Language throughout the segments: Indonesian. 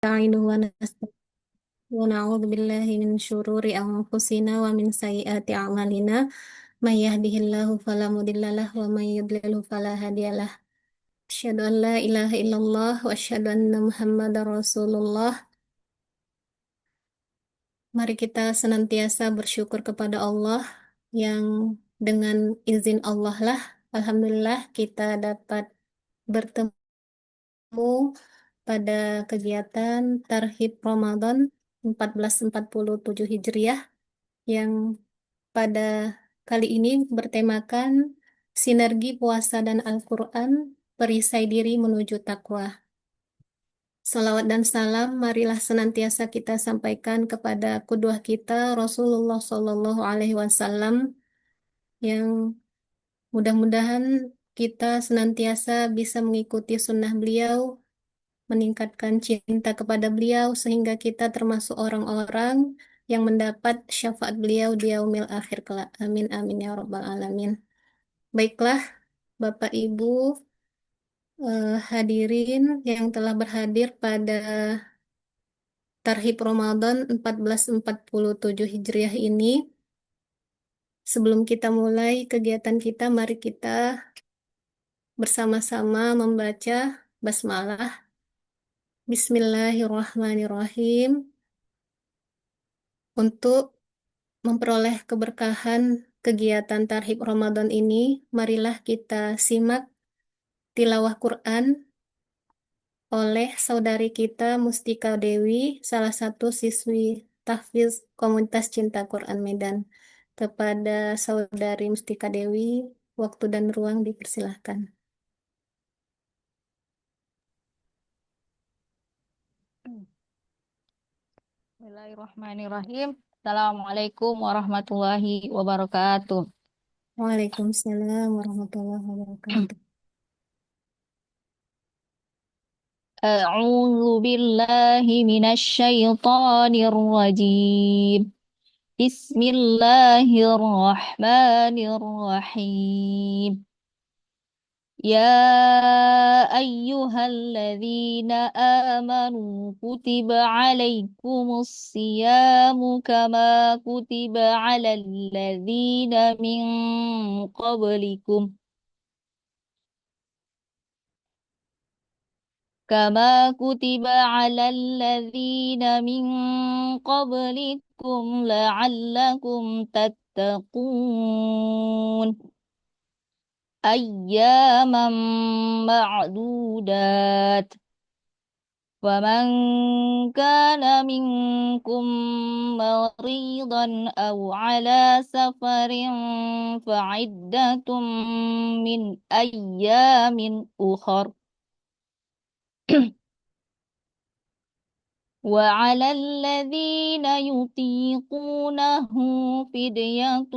نستعينه ونعوذ بالله من شرور أنفسنا ومن سيئات أعمالنا من يهده الله فلا مضل له ومن يضلل فلا هادي له أشهد أن لا إله إلا الله وأشهد أن محمدا رسول الله. Mari kita senantiasa bersyukur kepada Allah yang dengan izin Allah lah, Alhamdulillah kita dapat bertemu pada kegiatan Tarhib Ramadan 1447 Hijriah yang pada kali ini bertemakan sinergi puasa dan Al-Quran, perisai diri menuju takwa. Salawat dan salam marilah senantiasa kita sampaikan kepada qudwah kita Rasulullah Shallallahu Alaihi Wasallam yang mudah-mudahan kita senantiasa bisa mengikuti sunnah beliau, meningkatkan cinta kepada beliau sehingga kita termasuk orang-orang yang mendapat syafaat beliau di yaumil akhir kelak. Amin amin ya rabbal alamin. Baiklah, Bapak Ibu, hadirin yang telah berhadir pada Tarhib Ramadan 1447 Hijriah ini. Sebelum kita mulai kegiatan kita, mari kita bersama-sama membaca basmalah. Bismillahirrahmanirrahim. Untuk memperoleh keberkahan kegiatan Tarhib Ramadan ini, marilah kita simak tilawah Quran oleh saudari kita Mustika Dewi, salah satu siswi tahfiz Komunitas Cinta Quran Medan. Kepada saudari Mustika Dewi, waktu dan ruang dipersilahkan. Bismillahirrahmanirrahim. Assalamualaikum warahmatullahi wabarakatuh. Waalaikumsalam warahmatullahi wabarakatuh. A'udzu billahi minasy syaithanir rajim. Bismillahirrahmanirrahim. يا أيها الذين آمنوا كتب عليكم الصيام كما كتب على الذين من قبلكم لعلكم تتقون أياما معدودات ومن كان منكم مريضا أو على سفر فعدة من أيام أخر وعلى الذين يطيقونه فدية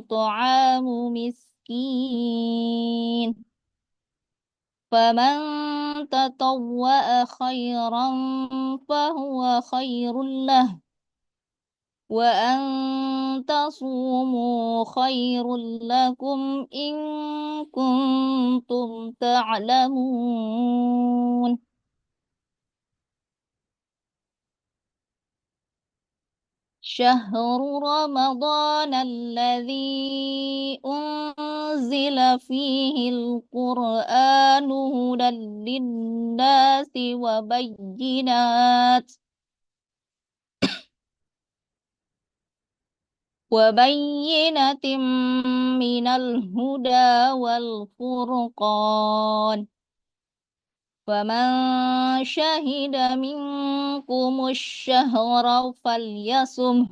طعام مسكين فمن تطوع خيرا فهو خير له وأن تصوموا خير لكم إن كنتم تعلمون شهر رمضان الذي أنزل فيه القرآن هدى للناس وبينة من الهدى والفرقان فمن شهد منكم الشهر فليصمه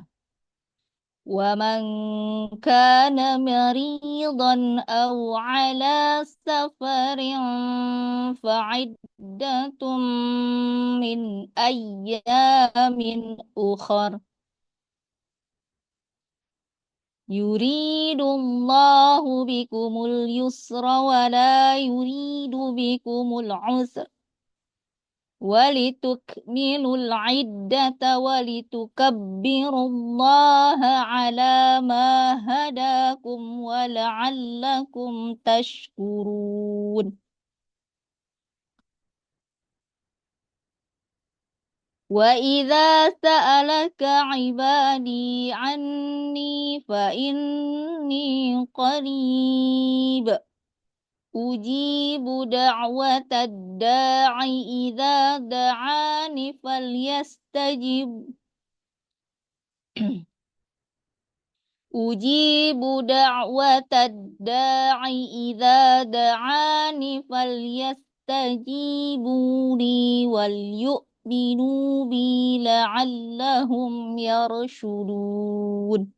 ومن كان مريضا أو على سفر فعدة من أيام أخر يريد الله بكم اليسر ولا يريد بكم العسر ولتكملوا العدة ولتكبروا الله على ما هداكم ولعلكم تشكرون وإذا سألك عبادي عني فإني قريب أجيب دعوة الداع إذا دعاني فليستجب أجيب دعوة الداع إذا دعاني فليستجيبوا لي وليؤمنوا بي لعلهم يرشدون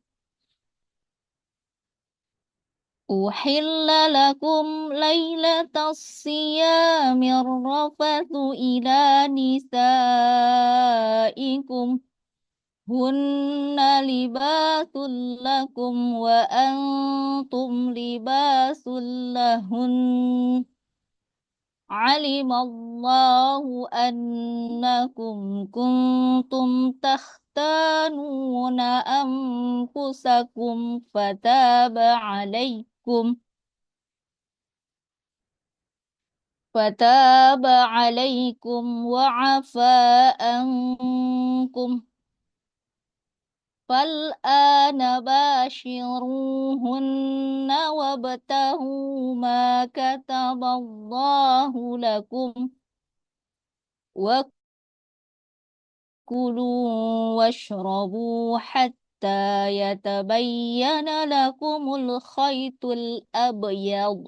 أحل لكم ليلة الصيام الرفث إلى نسائكم هن لباس لكم وأنتم لباس لهن علم الله أنكم كنتم تختانون أنفسكم فتاب عليكم وعفى عنكم فالآن باشروهن وابتغوا ما كتب الله لكم وكلوا واشربوا حتى يتبين لكم الخيط الأبيض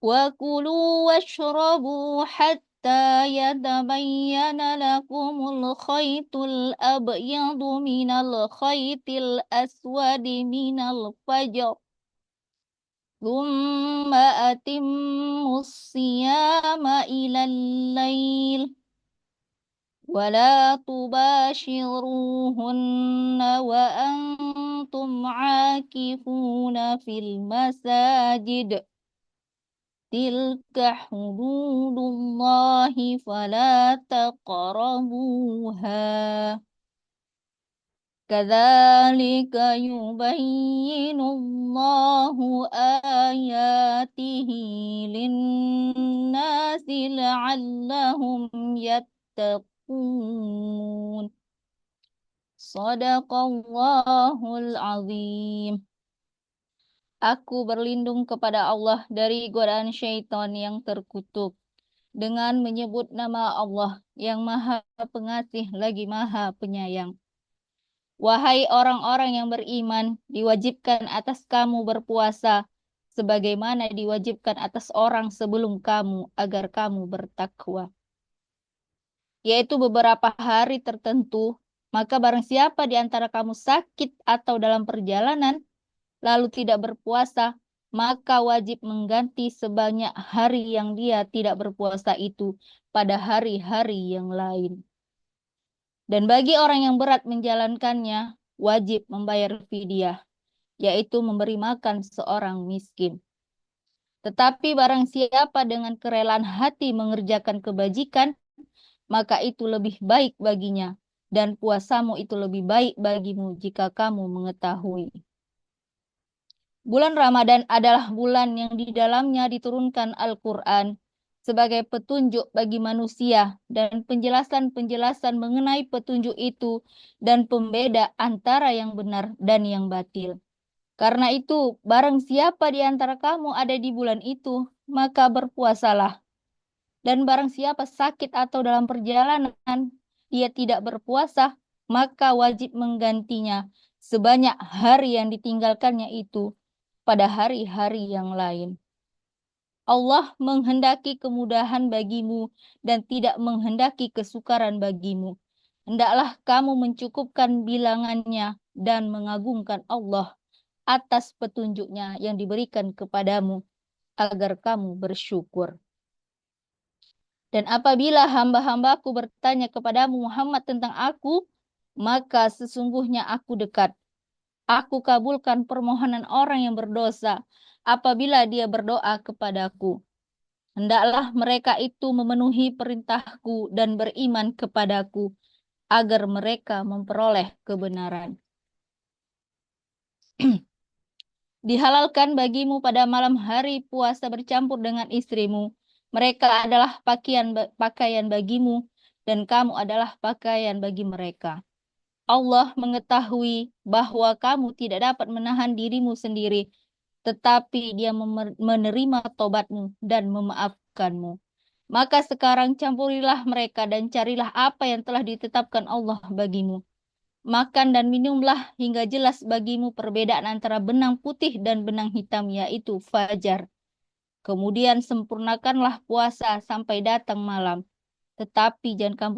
وكلوا واشربوا حتى يتبين لكم الخيط الأبيض من الخيط الأسود من الفجر ثم أتموا الصيام إلى الليل ولا تباشروهن وأنتم عاكفون في المساجد تلك حدود الله فلا تقربوها كذلك يبين الله آياته للناس لعلهم يتقون صدق Allahul Azim. Aku berlindung kepada Allah dari godaan syaitan yang terkutuk dengan menyebut nama Allah yang Maha Pengasih lagi Maha Penyayang. Wahai orang-orang yang beriman, diwajibkan atas kamu berpuasa sebagaimana diwajibkan atas orang sebelum kamu agar kamu bertakwa, yaitu beberapa hari tertentu. Maka barang siapa di antara kamu sakit atau dalam perjalanan lalu tidak berpuasa, maka wajib mengganti sebanyak hari yang dia tidak berpuasa itu pada hari-hari yang lain. Dan bagi orang yang berat menjalankannya, wajib membayar fidyah, yaitu memberi makan seorang miskin. Tetapi barang siapa dengan kerelaan hati mengerjakan kebajikan, maka itu lebih baik baginya, dan puasamu itu lebih baik bagimu jika kamu mengetahui. Bulan Ramadan adalah bulan yang di dalamnya diturunkan Al-Quran sebagai petunjuk bagi manusia dan penjelasan-penjelasan mengenai petunjuk itu dan pembeda antara yang benar dan yang batil. Karena itu, barang siapa di antara kamu ada di bulan itu, maka berpuasalah. Dan barang siapa sakit atau dalam perjalanan, ia tidak berpuasa, maka wajib menggantinya sebanyak hari yang ditinggalkannya itu pada hari-hari yang lain. Allah menghendaki kemudahan bagimu dan tidak menghendaki kesukaran bagimu. Hendaklah kamu mencukupkan bilangannya dan mengagungkan Allah atas petunjuknya yang diberikan kepadamu agar kamu bersyukur. Dan apabila hamba-hambaku bertanya kepadamu Muhammad tentang aku, maka sesungguhnya aku dekat. Aku kabulkan permohonan orang yang berdosa apabila dia berdoa kepadaku. Hendaklah mereka itu memenuhi perintahku dan beriman kepadaku agar mereka memperoleh kebenaran. Dihalalkan bagimu pada malam hari puasa bercampur dengan istrimu. Mereka adalah pakaian bagimu dan kamu adalah pakaian bagi mereka. Allah mengetahui bahwa kamu tidak dapat menahan dirimu sendiri, tetapi Dia menerima tobatmu dan memaafkanmu. Maka sekarang campurilah mereka dan carilah apa yang telah ditetapkan Allah bagimu. Makan dan minumlah hingga jelas bagimu perbedaan antara benang putih dan benang hitam, yaitu fajar. Kemudian sempurnakanlah puasa sampai datang malam. Tetapi jangan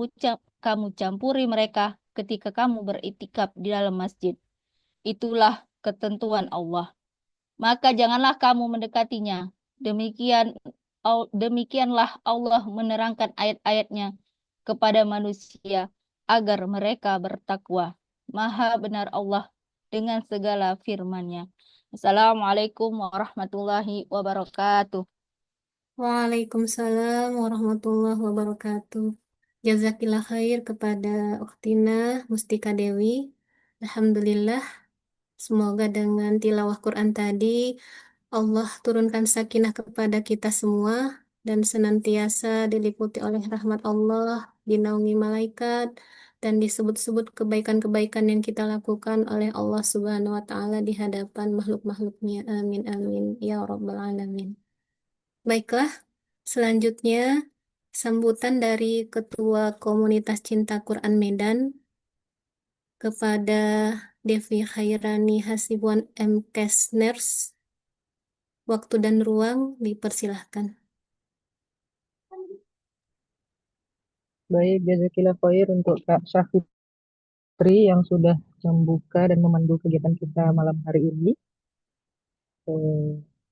kamu campuri mereka ketika kamu beriktikaf di dalam masjid. Itulah ketentuan Allah. Maka janganlah kamu mendekatinya. Demikianlah Allah menerangkan ayat-ayatnya kepada manusia agar mereka bertakwa. Maha benar Allah dengan segala firman-Nya. Assalamualaikum warahmatullahi wabarakatuh. Waalaikumsalam warahmatullahi wabarakatuh. Jazakillah khair kepada Uktina Mustika Dewi. Alhamdulillah, semoga dengan tilawah Quran tadi Allah turunkan sakinah kepada kita semua dan senantiasa diliputi oleh rahmat Allah, dinaungi malaikat, dan disebut-sebut kebaikan-kebaikan yang kita lakukan oleh Allah Subhanahu wa Ta'ala di hadapan makhluk-makhluknya. Amin, amin, ya Rabbal Alamin. Baiklah, selanjutnya sambutan dari Ketua Komunitas Cinta Quran Medan kepada Devi Khairani Hasibuan M. Kesners. Waktu dan ruang dipersilahkan. Baik, jazakillah khair untuk Kak Syafitri yang sudah membuka dan memandu kegiatan kita malam hari ini.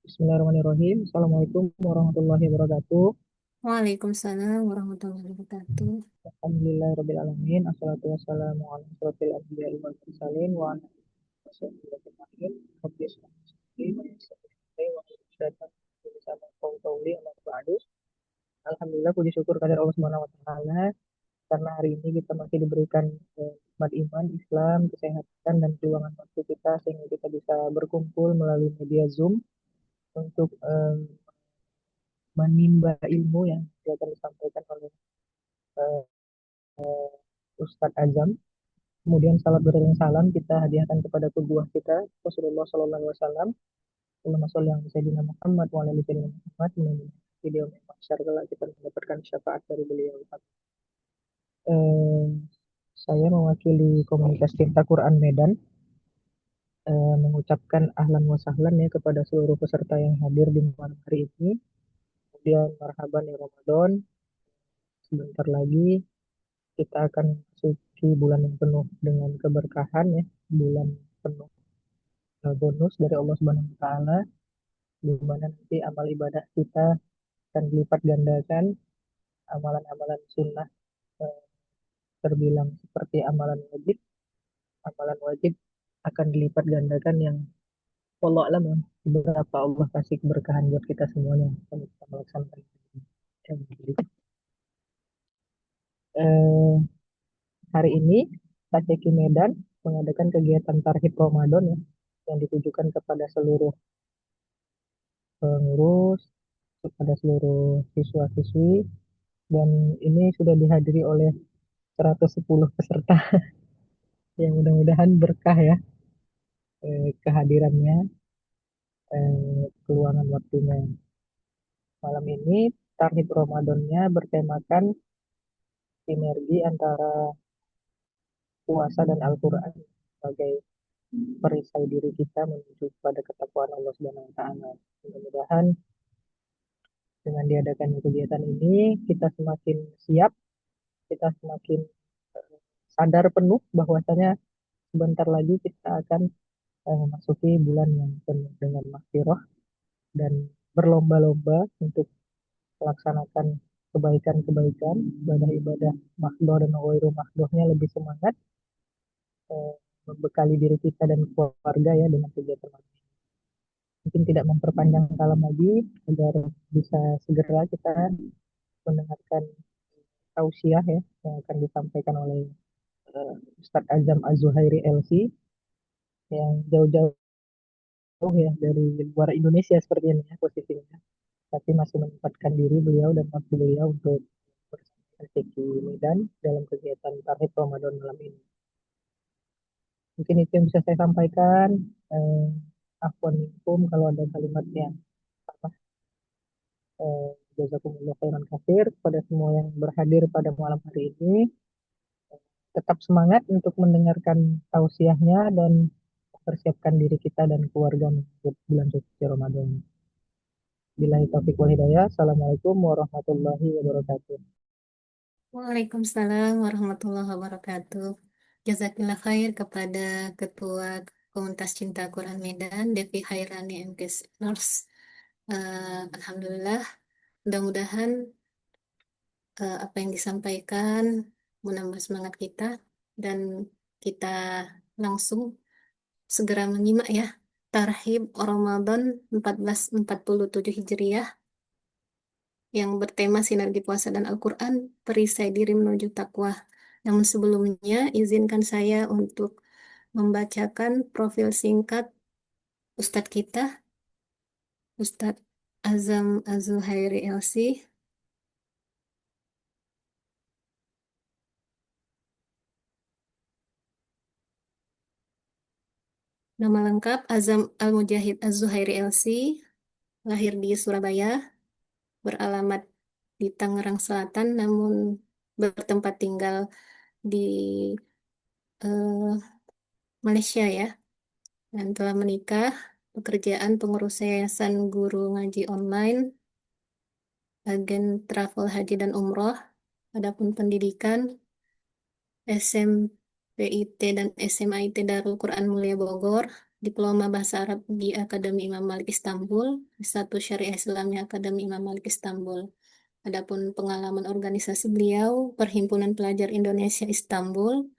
Bismillahirrahmanirrahim. Assalamualaikum warahmatullahi wabarakatuh. Waalaikumsalam warahmatullahi wabarakatuh. Alhamdulillahirrahmanirrahim. Assalatu wassalamu ala asrofil anbiya'i wal mursalin wa ala alihi wasahbihi ajma'in. Rabbi shrah li sadri wa yassir li amri wa hlul 'uqdatam min lisani yafqahu qawli. Amma ba'du. Alhamdulillah, puji syukur kepada Allah Subhanahu wa taala karena hari ini kita masih diberikan nikmat iman, Islam, kesehatan, dan keluangan waktu kita sehingga kita bisa berkumpul melalui media Zoom untuk menimba ilmu yang akan disampaikan oleh eh, Ustadz Azam. Kemudian salat beriring salam kita hadiahkan kepada peguah kita Rasulullah Sallallahu Alaihi Wasallam. Allahumma sholli ala Sayyidina Muhammad wa ala ali Sayyidina Muhammad. Video mahsyar kelak kita mendapatkan syafaat dari beliau. Eh, saya mewakili komunitas Cinta Quran Medan mengucapkan ahlan wa sahlan ya kepada seluruh peserta yang hadir di malam hari ini. Kemudian marhaban ya Ramadan. Sebentar lagi kita akan memasuki bulan yang penuh dengan keberkahan ya, bulan penuh bonus dari Allah Subhanahu wa taala di mana nanti amal ibadah kita akan dilipat gandakan, amalan-amalan sunnah eh, terbilang seperti amalan wajib akan dilipat gandakan yang Allah alam ya, berapa Allah kasih keberkahan buat kita semuanya kalau kita melaksanakan ini. Eh, Hari ini KCQ Medan mengadakan kegiatan Tarhib Ramadan ya, yang ditujukan kepada seluruh pengurus, kepada seluruh siswa-siswi, dan ini sudah dihadiri oleh 110 peserta yang mudah-mudahan berkah ya kehadirannya, keluangan waktunya. Malam ini Tarhib Ramadannya bertemakan sinergi antara puasa dan Al-Quran sebagai perisai diri kita menuju pada ketakwaan Allah Subhanahu wa taala. Mudah-mudahan dengan diadakannya kegiatan ini kita semakin siap, kita semakin sadar penuh bahwasanya sebentar lagi kita akan memasuki bulan yang penuh dengan maghfirah dan berlomba-lomba untuk melaksanakan kebaikan-kebaikan, ibadah-ibadah mahdoh dan ghairu mahdohnya lebih semangat, eh, membekali diri kita dan keluarga ya dengan kegiatan ini. Mungkin tidak memperpanjang kalam lagi agar bisa segera kita mendengarkan tausiah ya yang akan disampaikan oleh Ustadz Azam Az-Zuhairi LC yang jauh-jauh jauh ya dari luar Indonesia seperti ini ya posisinya, tapi masih menyempatkan diri beliau dan waktu beliau untuk bersama di Medan dalam kegiatan Tarhib Ramadan malam ini. Mungkin itu yang bisa saya sampaikan. Eh, Afwan minkum kalau ada kalimat yang salah. Jazakumullah khairan kafir kepada semua yang berhadir pada malam hari ini. Tetap semangat untuk mendengarkan tausiahnya dan persiapkan diri kita dan keluarga untuk bulan suci Ramadan. Billahi taufiq wal hidayah. Assalamualaikum warahmatullahi wabarakatuh. Waalaikumsalam warahmatullahi wabarakatuh. Jazakillah khair kepada Ketua Komunitas Cinta Quran Medan, Devi Hairani MKes Nurse. Alhamdulillah, mudah-mudahan apa yang disampaikan menambah semangat kita dan kita langsung segera menyimak ya Tarhib Ramadan 1447 Hijriah yang bertema sinergi puasa dan Al-Quran, perisai diri menuju takwa. Namun sebelumnya, izinkan saya untuk membacakan profil singkat Ustadz kita, Ustadz Azam Azuhairi LC. Nama lengkap Azam Al-Mujahid Az-Zuhairi LC, lahir di Surabaya, beralamat di Tangerang Selatan, namun bertempat tinggal di eh, Malaysia ya, dan telah menikah, pekerjaan pengurus yayasan guru ngaji online, agen travel haji dan umroh, adapun pendidikan SMPIT dan SMIT Darul Quran Mulia Bogor, diploma bahasa Arab di Akademi Imam Malik Istanbul, satu Syariah Islamnya Akademi Imam Malik Istanbul. Adapun pengalaman organisasi beliau, Perhimpunan Pelajar Indonesia Istanbul,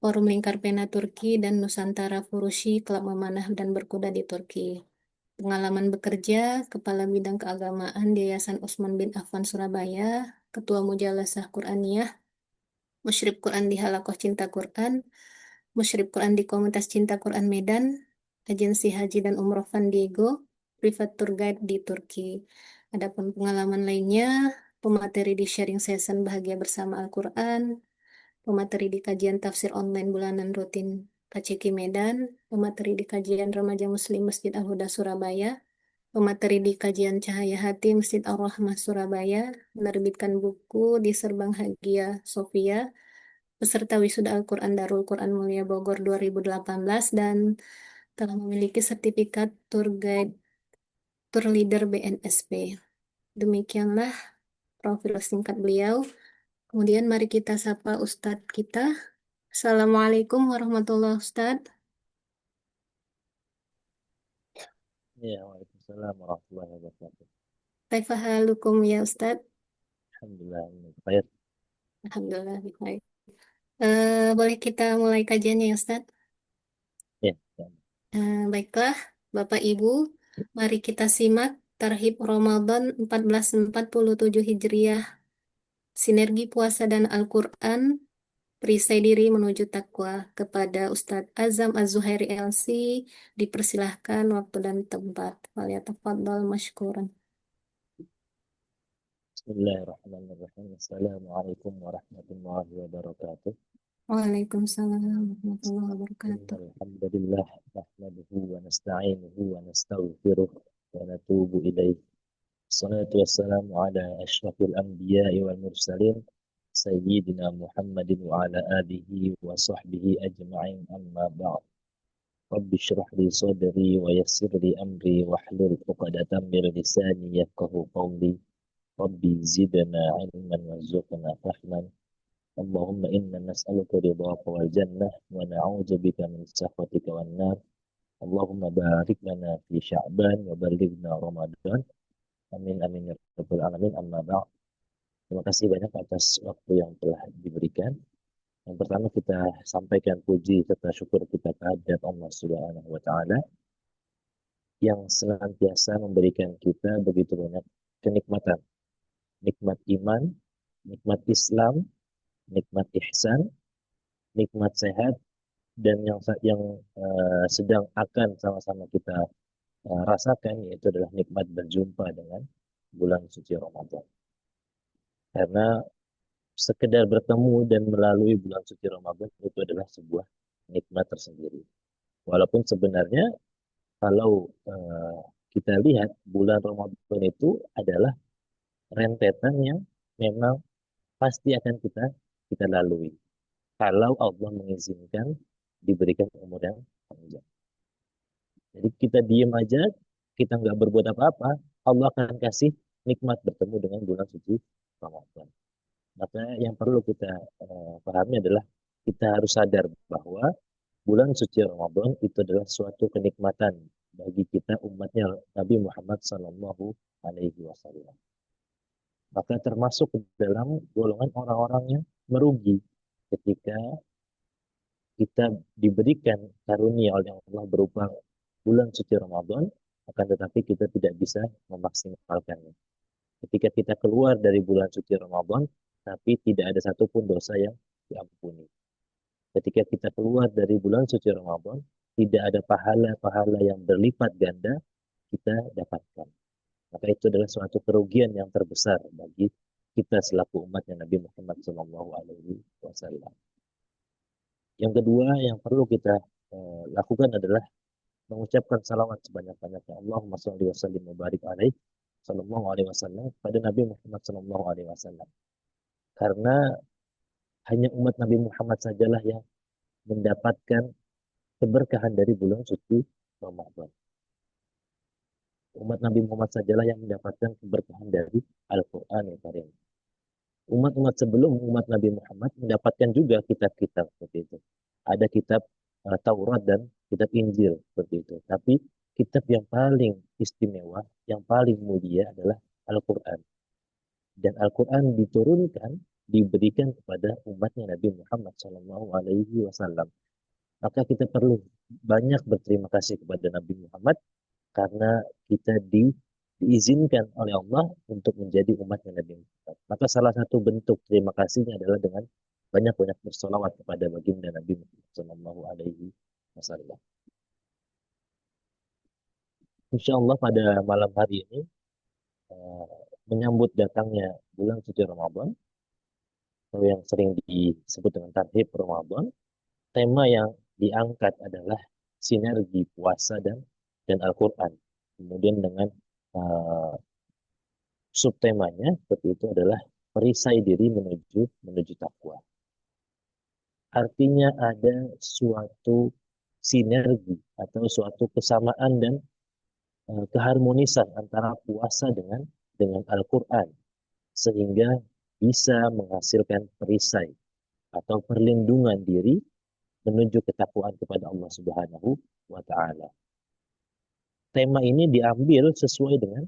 Forum Lingkar Pena Turki, dan Nusantara Furushi, Klub Memanah dan Berkuda di Turki. Pengalaman bekerja, Kepala Bidang Keagamaan di Yayasan Utsman bin Affan Surabaya, Ketua Mujalasah Quraniyah, Musyrif Quran di Halakoh Cinta Quran, Musyrif Quran di Komunitas Cinta Quran Medan, Agensi Haji dan Umroh Van Diego, Private Tour Guide di Turki. Adapun pengalaman lainnya, pemateri di Sharing Session Bahagia Bersama Al-Quran, pemateri di kajian tafsir online bulanan rutin KCQ Medan, pemateri di kajian Remaja Muslim Masjid Al-Huda Surabaya, pemateri di kajian Cahaya Hati Masjid Ar-Rahmah Surabaya, menerbitkan buku di Serbang Hagia Sophia, peserta wisuda Al-Quran Darul Quran Mulia Bogor 2018, dan telah memiliki sertifikat Tour Guide Tour Leader BNSP. Demikianlah profil singkat beliau. Kemudian mari kita sapa Ustadz kita. Assalamualaikum warahmatullahi wabarakatuh. Ya, waalaikumsalam warahmatullahi wabarakatuh. Kaifa halukum ya Ustadz? Alhamdulillah, baik. Alhamdulillah baik. Boleh kita mulai kajiannya ya Ustadz? Ya, ya. Baiklah, Bapak Ibu, mari kita simak Tarhib Ramadan 1447 Hijriah, sinergi puasa dan Al-Quran, perisai diri menuju takwa kepada Ustadz Azam Az-Zuhairi LC. Dipersilahkan waktu dan tempat. Waliyatafadhal masykuran. Bismillahirrahmanirrahim. Assalamualaikum warahmatullahi wabarakatuh. Waalaikumsalam warahmatullahi wabarakatuh. Alhamdulillah, nahmaduhu wa nasta'inuhu wa nastaghfiruh wa natubu ilaih. Salatu wassalamu ala asyrafil anbiya'i wal mursalin Sayyidina Muhammadin wa ala alihi wa sahbihi ajma'in, amma ba'd. Rabbi syrah li sadri wa yassir li amri wa hlul uqadatan min lisani yafqahu qawli. Rabbi zidna ilman warzuqna fahman. Allahumma inna nas'aluka ridhaka wal jannah wa na'udzubika min sakhatika wan nar. Allahumma barik lana fi Sya'ban wa balighna Ramadan. Amin amin ya rabbal alamin, amma ba'd. Terima kasih banyak atas waktu yang telah diberikan. Yang pertama kita sampaikan puji serta syukur kita kehadirat Allah Subhanahu wa taala yang senantiasa memberikan kita begitu banyak kenikmatan, nikmat iman, nikmat Islam, nikmat ihsan, nikmat sehat, dan yang sedang akan sama-sama kita rasakan, yaitu adalah nikmat berjumpa dengan bulan suci Ramadan. Karena sekedar bertemu dan melalui bulan suci Ramadan itu adalah sebuah nikmat tersendiri. Walaupun sebenarnya kalau kita lihat bulan Ramadan itu adalah rentetan yang memang pasti akan kita lalui. Kalau Allah mengizinkan diberikan umur yang panjang. Jadi kita diem aja, kita nggak berbuat apa-apa, Allah akan kasih nikmat bertemu dengan bulan suci Ramadan. Maka yang perlu kita pahami adalah kita harus sadar bahwa bulan suci Ramadan itu adalah suatu kenikmatan bagi kita umatnya Nabi Muhammad Sallallahu Alaihi Wasallam. Maka termasuk dalam golongan orang-orang yang merugi ketika kita diberikan karunia oleh Allah berupa bulan suci Ramadan, akan tetapi kita tidak bisa memaksimalkannya. Ketika kita keluar dari bulan suci Ramadan, tapi tidak ada satupun dosa yang diampuni. Ketika kita keluar dari bulan suci Ramadan, tidak ada pahala-pahala yang berlipat ganda kita dapatkan. Maka itu adalah suatu kerugian yang terbesar bagi kita selaku umatnya Nabi Muhammad SAW. Yang kedua yang perlu kita lakukan adalah mengucapkan salawat sebanyak-banyaknya. Allahumma sholli wa sallim wa barik alaihi sallallahu alaihi wasallam pada Nabi Muhammad sallallahu alaihi wasallam. Karena hanya umat Nabi Muhammad sajalah yang mendapatkan keberkahan dari bulan suci Ramadan. Umat Nabi Muhammad sajalah yang mendapatkan keberkahan dari Al-Quran yang Karim. Umat-umat sebelum umat Nabi Muhammad mendapatkan juga kitab-kitab seperti itu. Ada kitab Taurat dan kitab Injil seperti itu. Tapi kitab yang paling istimewa, yang paling mulia adalah Al-Quran. Dan Al-Quran diturunkan, diberikan kepada umatnya Nabi Muhammad SAW. Maka kita perlu banyak berterima kasih kepada Nabi Muhammad karena kita diizinkan oleh Allah untuk menjadi umatnya Nabi Muhammad. Maka salah satu bentuk terima kasihnya adalah dengan banyak-banyak bersolawat kepada baginda Nabi Muhammad SAW. Insya Allah pada malam hari ini menyambut datangnya bulan suci Ramadan atau yang sering disebut dengan tarhib Ramadan, tema yang diangkat adalah sinergi puasa dan Al-Quran. Kemudian dengan subtemanya seperti itu adalah perisai diri menuju takwa. Artinya ada suatu sinergi atau suatu kesamaan dan keharmonisan antara puasa dengan Al-Quran sehingga bisa menghasilkan perisai atau perlindungan diri menuju ketakwaan kepada Allah Subhanahu wa taala. Tema ini diambil sesuai dengan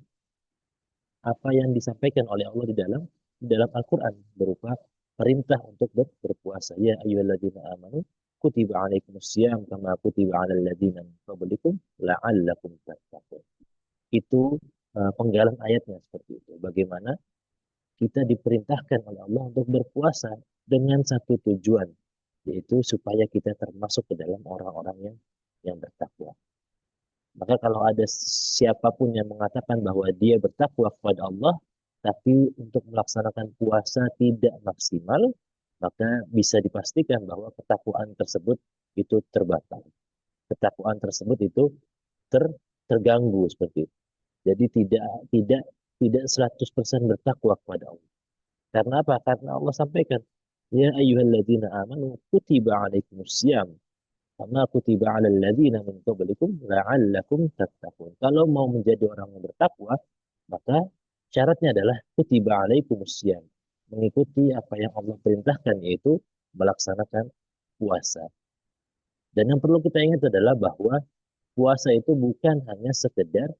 apa yang disampaikan oleh Allah di dalam Al-Quran berupa perintah untuk berpuasa. Ya ayyuhalladzina amanu kutiba alaikumusiyam kama kutiba alal ladzina min qablikum la'allakum tattaqun. Itu penggalan ayatnya seperti itu. Bagaimana kita diperintahkan oleh Allah untuk berpuasa dengan satu tujuan, yaitu supaya kita termasuk ke dalam orang-orang yang bertakwa. Maka kalau ada siapapun yang mengatakan bahwa dia bertakwa kepada Allah, tapi untuk melaksanakan puasa tidak maksimal, maka bisa dipastikan bahwa ketakwaan tersebut itu terbatal. Ketakwaan tersebut itu terganggu seperti itu. Jadi tidak 100% bertakwa kepada Allah. Karena apa? Karena Allah sampaikan, ya ayyuhalladzina amanu kutiba alaikumusiyam kama kutiba alal ladzina min qablikum la'allakum tattaqun. Kalau mau menjadi orang yang bertakwa, maka syaratnya adalah kutiba alaikumusiyam, mengikuti apa yang Allah perintahkan, yaitu melaksanakan puasa. Dan yang perlu kita ingat adalah bahwa puasa itu bukan hanya sekedar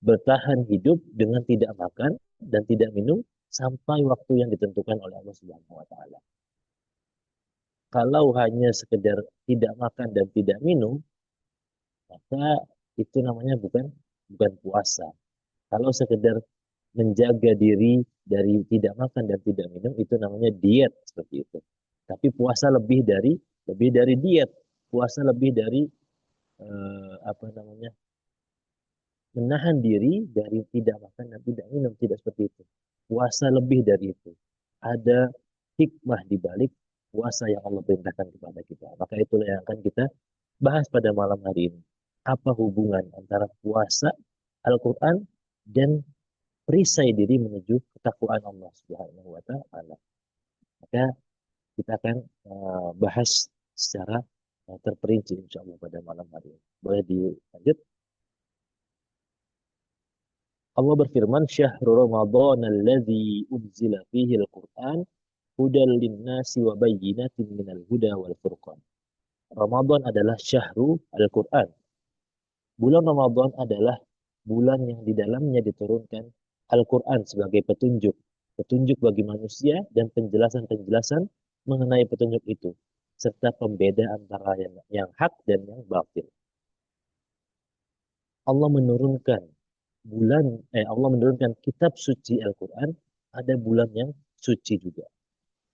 bertahan hidup dengan tidak makan dan tidak minum sampai waktu yang ditentukan oleh Allah Subhanahu wa taala. Kalau hanya sekedar tidak makan dan tidak minum, maka itu namanya bukan puasa. Kalau sekedar menjaga diri dari tidak makan dan tidak minum, itu namanya diet seperti itu. Tapi puasa lebih dari diet. Puasa lebih dari menahan diri dari tidak makan dan tidak minum, tidak seperti itu. Puasa lebih dari itu. Ada hikmah di balik puasa yang Allah perintahkan kepada kita. Maka itulah yang akan kita bahas pada malam hari ini. Apa hubungan antara puasa, Al-Quran, dan perisai diri menuju ketakwaan Allah Subhanahu wa Ta'ala. Maka kita akan bahas secara terperinci insya Allah pada malam hari ini. Boleh dilanjut? Allah berfirman, "Syahrul Ramadan alladzi unzila fihi al-Qur'an hudal linnasi wa bayyinatin minal huda wal furqan." Ramadan adalah syahrul Al-Qur'an. Bulan Ramadan adalah bulan yang di dalamnya diturunkan Al-Quran sebagai petunjuk. Petunjuk bagi manusia dan penjelasan-penjelasan mengenai petunjuk itu. Serta pembeda antara yang hak dan yang batil. Allah menurunkan kitab suci Al-Quran pada bulan yang suci juga.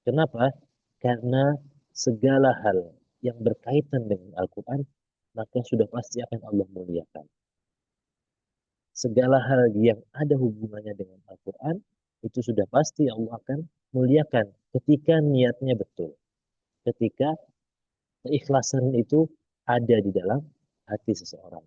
Kenapa? Karena segala hal yang berkaitan dengan Al-Quran maka sudah pasti akan Allah muliakan. Segala hal yang ada hubungannya dengan Al-Quran, itu sudah pasti Allah akan muliakan ketika niatnya betul. Ketika keikhlasan itu ada di dalam hati seseorang.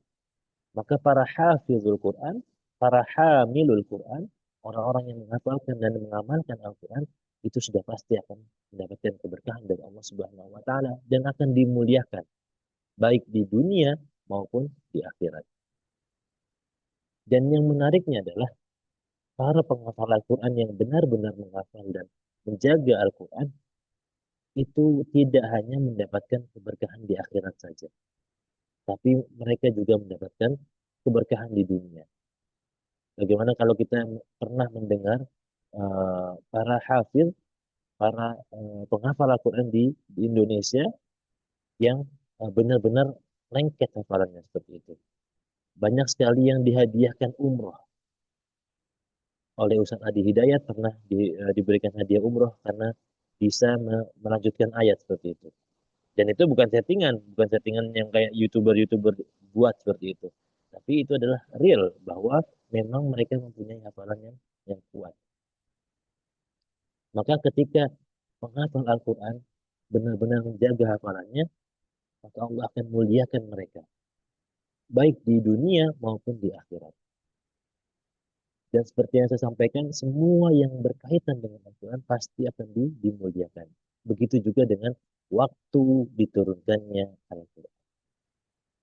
Maka para hafizul Quran, para hamilul Quran, orang-orang yang menghafalkan dan mengamalkan Al-Quran, itu sudah pasti akan mendapatkan keberkahan dari Allah Subhanahu wa Ta'ala dan akan dimuliakan baik di dunia maupun di akhirat. Dan yang menariknya adalah para penghafal Al-Quran yang benar-benar menghafal dan menjaga Al-Quran itu tidak hanya mendapatkan keberkahan di akhirat saja, tapi mereka juga mendapatkan keberkahan di dunia. Bagaimana kalau kita pernah mendengar para hafiz, para penghafal Al-Quran di Indonesia yang benar-benar lengket hafalannya seperti itu. Banyak sekali yang dihadiahkan umroh oleh Ustaz Adi Hidayat, pernah diberikan hadiah umroh karena bisa melanjutkan ayat seperti itu. Dan itu bukan settingan yang kayak YouTuber buat seperti itu. Tapi itu adalah real bahwa memang mereka mempunyai hafalan yang kuat. Maka ketika menghafal Al-Quran benar-benar menjaga hafalannya, maka Allah akan muliakan mereka. Baik di dunia maupun di akhirat. Dan seperti yang saya sampaikan, semua yang berkaitan dengan Al-Quran pasti akan dimuliakan. Begitu juga dengan waktu diturunkannya Al-Quran.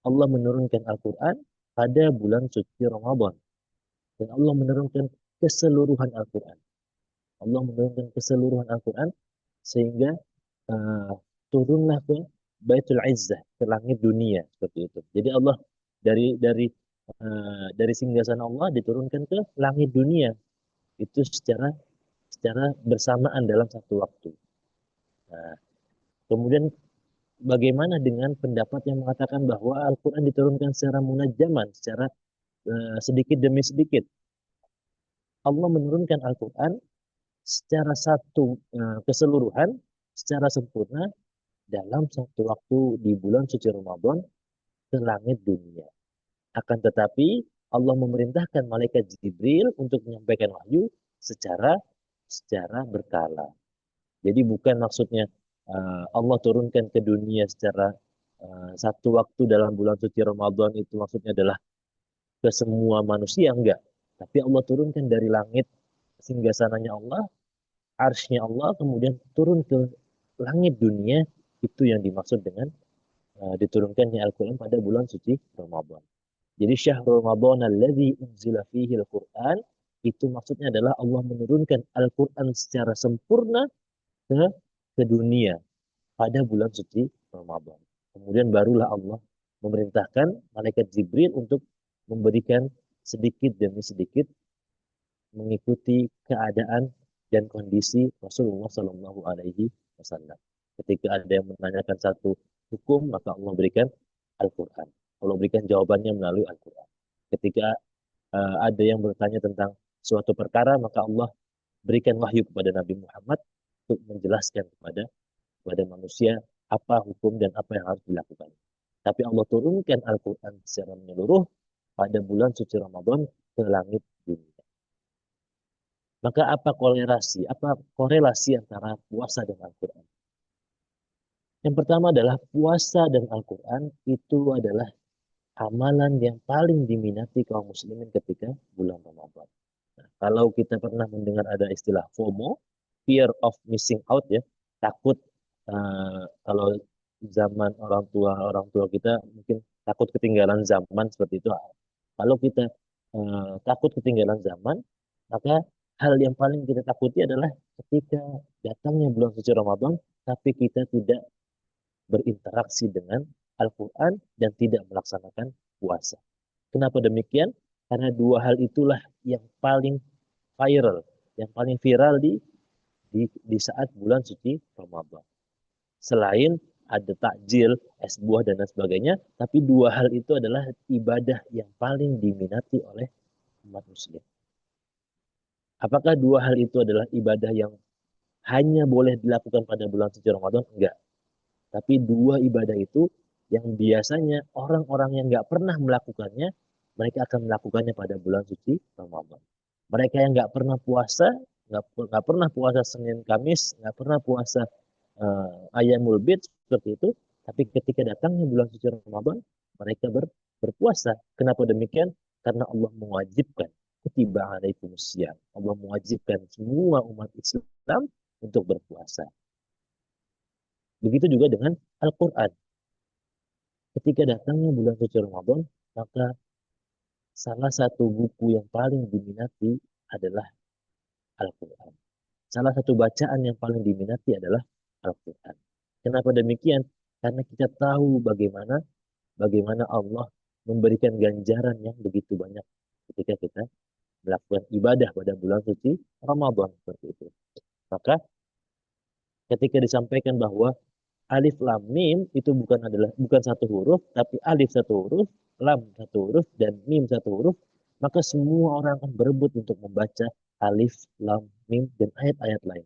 Allah menurunkan Al-Quran pada bulan suci Ramadan. Dan Allah menurunkan keseluruhan Al-Quran. Allah menurunkan keseluruhan Al-Quran sehingga uh, turunlah ke Baitul Izzah, ke langit dunia seperti itu. Jadi Allah dari singgasana Allah diturunkan ke langit dunia itu secara bersamaan dalam satu waktu. Nah, kemudian bagaimana dengan pendapat yang mengatakan bahwa Al-Quran diturunkan secara munajjaman, secara sedikit demi sedikit? Allah menurunkan Al-Quran secara satu keseluruhan, secara sempurna dalam satu waktu di bulan suci Ramadan ke langit dunia. Akan tetapi Allah memerintahkan malaikat Jibril untuk menyampaikan wahyu secara berkala. Jadi bukan maksudnya Allah turunkan ke dunia secara satu waktu dalam bulan suci Ramadan itu maksudnya adalah ke semua manusia, enggak. Tapi Allah turunkan dari langit singgasananya Allah, arsy-nya Allah, kemudian turun ke langit dunia, itu yang dimaksud dengan diturunkannya Al-Quran pada bulan suci Ramadan. Jadi syahrul Ramadan alladzi unzila fihi al-Quran, itu maksudnya adalah Allah menurunkan Al-Quran secara sempurna ke dunia pada bulan suci Ramadan. Kemudian barulah Allah memerintahkan malaikat Jibril untuk memberikan sedikit demi sedikit mengikuti keadaan dan kondisi Rasulullah Shallallahu Alaihi Wasallam. Ketika ada yang menanyakan satu hukum, maka Allah berikan Al-Quran. Allah berikan jawabannya melalui Al-Quran. Ketika ada yang bertanya tentang suatu perkara, maka Allah berikan wahyu kepada Nabi Muhammad untuk menjelaskan kepada manusia apa hukum dan apa yang harus dilakukan. Tapi Allah turunkan Al-Quran secara menyeluruh pada bulan suci Ramadan ke langit dunia. Maka apa korelasi antara puasa dan Al-Quran? Yang pertama adalah puasa dan Al-Quran itu adalah amalan yang paling diminati kaum muslimin ketika bulan Ramadan. Nah, kalau kita pernah mendengar ada istilah FOMO, fear of missing out ya, takut kalau zaman orang tua kita mungkin takut ketinggalan zaman seperti itu. Kalau kita takut ketinggalan zaman, maka hal yang paling kita takuti adalah ketika datangnya bulan suci Ramadan, tapi kita tidak berinteraksi dengan Al-Quran dan tidak melaksanakan puasa. Kenapa demikian? Karena dua hal itulah yang paling viral, yang paling viral di saat bulan suci Ramadan. Selain ada takjil, es buah dan lain sebagainya, tapi dua hal itu adalah ibadah yang paling diminati oleh umat muslim. Apakah dua hal itu adalah ibadah yang hanya boleh dilakukan pada bulan suci Ramadan? Enggak. Tapi dua ibadah itu yang biasanya orang-orang yang nggak pernah melakukannya, mereka akan melakukannya pada bulan suci Ramadan. Mereka yang nggak pernah puasa, nggak pernah puasa Senin Kamis, nggak pernah puasa Ayyamul Bid seperti itu, tapi ketika datangnya bulan suci Ramadan, mereka berpuasa. Kenapa demikian? Karena Allah mewajibkan kutiba alaikumusiyam. Allah mewajibkan semua umat Islam untuk berpuasa. Begitu juga dengan Al-Quran. Ketika datangnya bulan suci Ramadan, maka salah satu buku yang paling diminati adalah Al-Quran. Salah satu bacaan yang paling diminati adalah Al-Quran. Kenapa demikian? Karena kita tahu bagaimana Allah memberikan ganjaran yang begitu banyak ketika kita melakukan ibadah pada bulan suci Ramadan seperti itu. Maka ketika disampaikan bahwa alif lam mim itu bukan satu huruf, tapi alif satu huruf, lam satu huruf, dan mim satu huruf, maka semua orang akan berebut untuk membaca alif, lam, mim, dan ayat-ayat lain.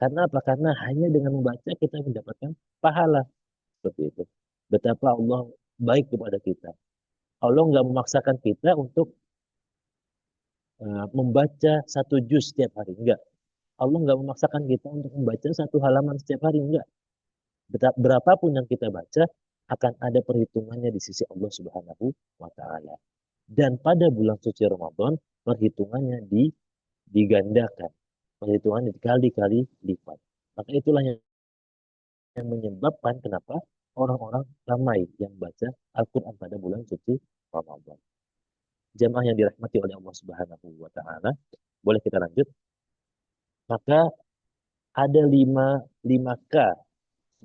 Karena apa? Karena hanya dengan membaca kita mendapatkan pahala. Seperti itu. Betapa Allah baik kepada kita. Allah nggak memaksakan kita untuk membaca satu juz setiap hari. Enggak. Allah nggak memaksakan kita untuk membaca satu halaman setiap hari. Enggak. Berapapun yang kita baca akan ada perhitungannya di sisi Allah Subhanahu wa taala. Dan pada bulan suci Ramadan perhitungannya digandakan. Perhitungannya dikali-kali lipat. Maka itulah yang menyebabkan kenapa orang-orang ramai yang baca Al-Quran pada bulan suci Ramadan. Jamaah yang dirahmati oleh Allah Subhanahu wa taala, boleh kita lanjut? Maka ada 5K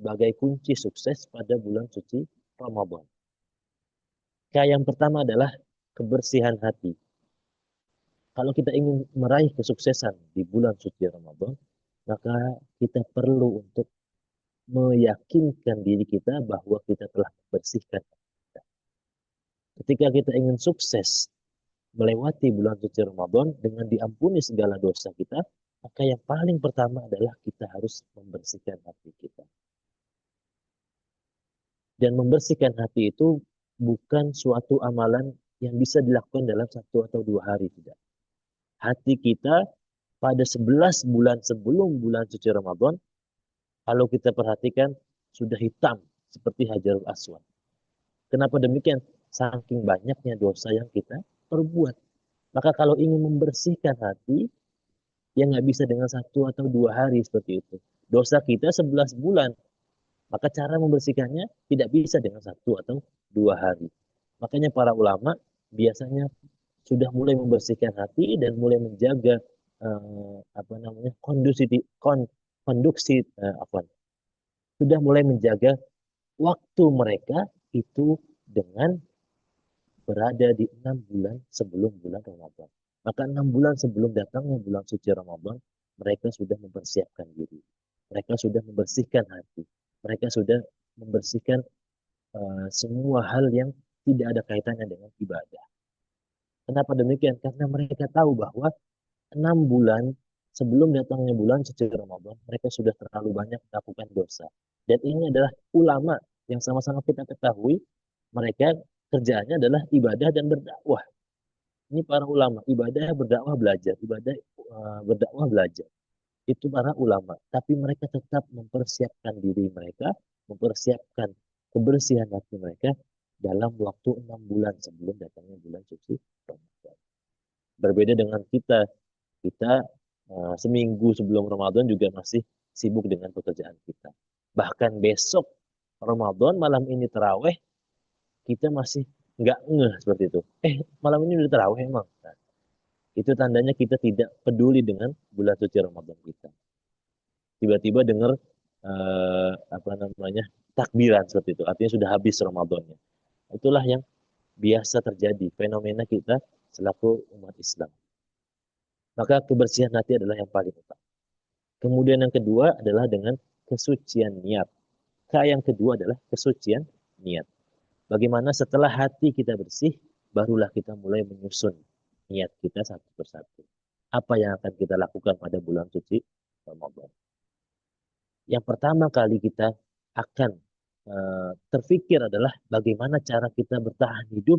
sebagai kunci sukses pada bulan suci Ramadan. K yang pertama adalah kebersihan hati. Kalau kita ingin meraih kesuksesan di bulan suci Ramadan, maka kita perlu untuk meyakinkan diri kita bahwa kita telah membersihkan kita. Ketika kita ingin sukses melewati bulan suci Ramadan dengan diampuni segala dosa kita, maka yang paling pertama adalah kita harus membersihkan hati kita. Dan membersihkan hati itu bukan suatu amalan yang bisa dilakukan dalam 1 atau 2 hari, tidak. Hati kita pada 11 bulan sebelum bulan suci Ramadan, kalau kita perhatikan, sudah hitam seperti Hajarul Aswad. Kenapa demikian? Saking banyaknya dosa yang kita perbuat. Maka kalau ingin membersihkan hati, ya nggak bisa dengan 1 atau 2 hari seperti itu. Dosa kita 11 bulan. Maka cara membersihkannya tidak bisa dengan 1 atau 2 hari. Makanya para ulama biasanya sudah mulai membersihkan hati dan mulai menjaga sudah mulai menjaga waktu mereka itu dengan berada di 6 bulan sebelum bulan Ramadan. Maka 6 bulan sebelum datangnya bulan suci Ramadan, mereka sudah mempersiapkan diri. Mereka sudah membersihkan hati. Mereka sudah membersihkan semua hal yang tidak ada kaitannya dengan ibadah. Kenapa demikian? Karena mereka tahu bahwa 6 bulan sebelum datangnya bulan suci Ramadan, mereka sudah terlalu banyak melakukan dosa. Dan ini adalah ulama yang sama-sama kita ketahui, mereka kerjaannya adalah ibadah dan berdakwah. Ini para ulama, ibadah, berdakwah, belajar, ibadah, berdakwah, belajar. Itu para ulama, tapi mereka tetap mempersiapkan diri mereka, mempersiapkan kebersihan hati mereka dalam waktu 6 bulan sebelum datangnya bulan suci Ramadan. Berbeda dengan kita, kita seminggu sebelum Ramadan juga masih sibuk dengan pekerjaan kita. Bahkan besok Ramadan, malam ini terawih, kita masih nggak ngeh seperti itu. Malam ini udah terawih emang. Nah, itu tandanya kita tidak peduli dengan bulan suci Ramadan kita. Tiba-tiba dengar apa namanya takbiran seperti itu. Artinya sudah habis Ramadannya. Itulah yang biasa terjadi fenomena kita selaku umat Islam. Maka kebersihan hati adalah yang paling utama. Kemudian yang kedua adalah dengan kesucian niat. Yang kedua adalah kesucian niat. Bagaimana setelah hati kita bersih, barulah kita mulai menyusun niat kita satu persatu. Apa yang akan kita lakukan pada bulan suci Ramadan. Yang pertama kali kita akan terfikir adalah bagaimana cara kita bertahan hidup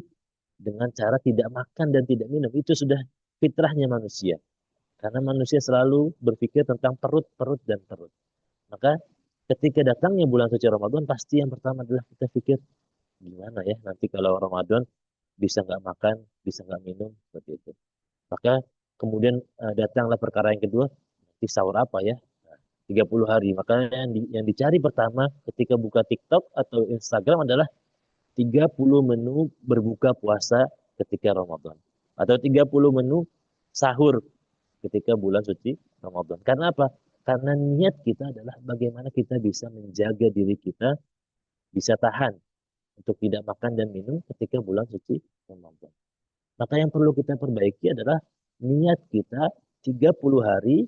dengan cara tidak makan dan tidak minum. Itu sudah fitrahnya manusia. Karena manusia selalu berpikir tentang perut, perut, dan perut. Maka ketika datangnya bulan suci Ramadan, pasti yang pertama adalah kita pikir, gimana ya nanti kalau Ramadan bisa nggak makan, bisa nggak minum, seperti itu. Maka kemudian datanglah perkara yang kedua, nanti sahur apa ya? 30 hari. Makanya yang dicari pertama ketika buka TikTok atau Instagram adalah 30 menu berbuka puasa ketika Ramadan. Atau 30 menu sahur ketika bulan suci Ramadan. Karena apa? Karena niat kita adalah bagaimana kita bisa menjaga diri kita bisa tahan untuk tidak makan dan minum ketika bulan suci Ramadan. Maka yang perlu kita perbaiki adalah niat kita 30 hari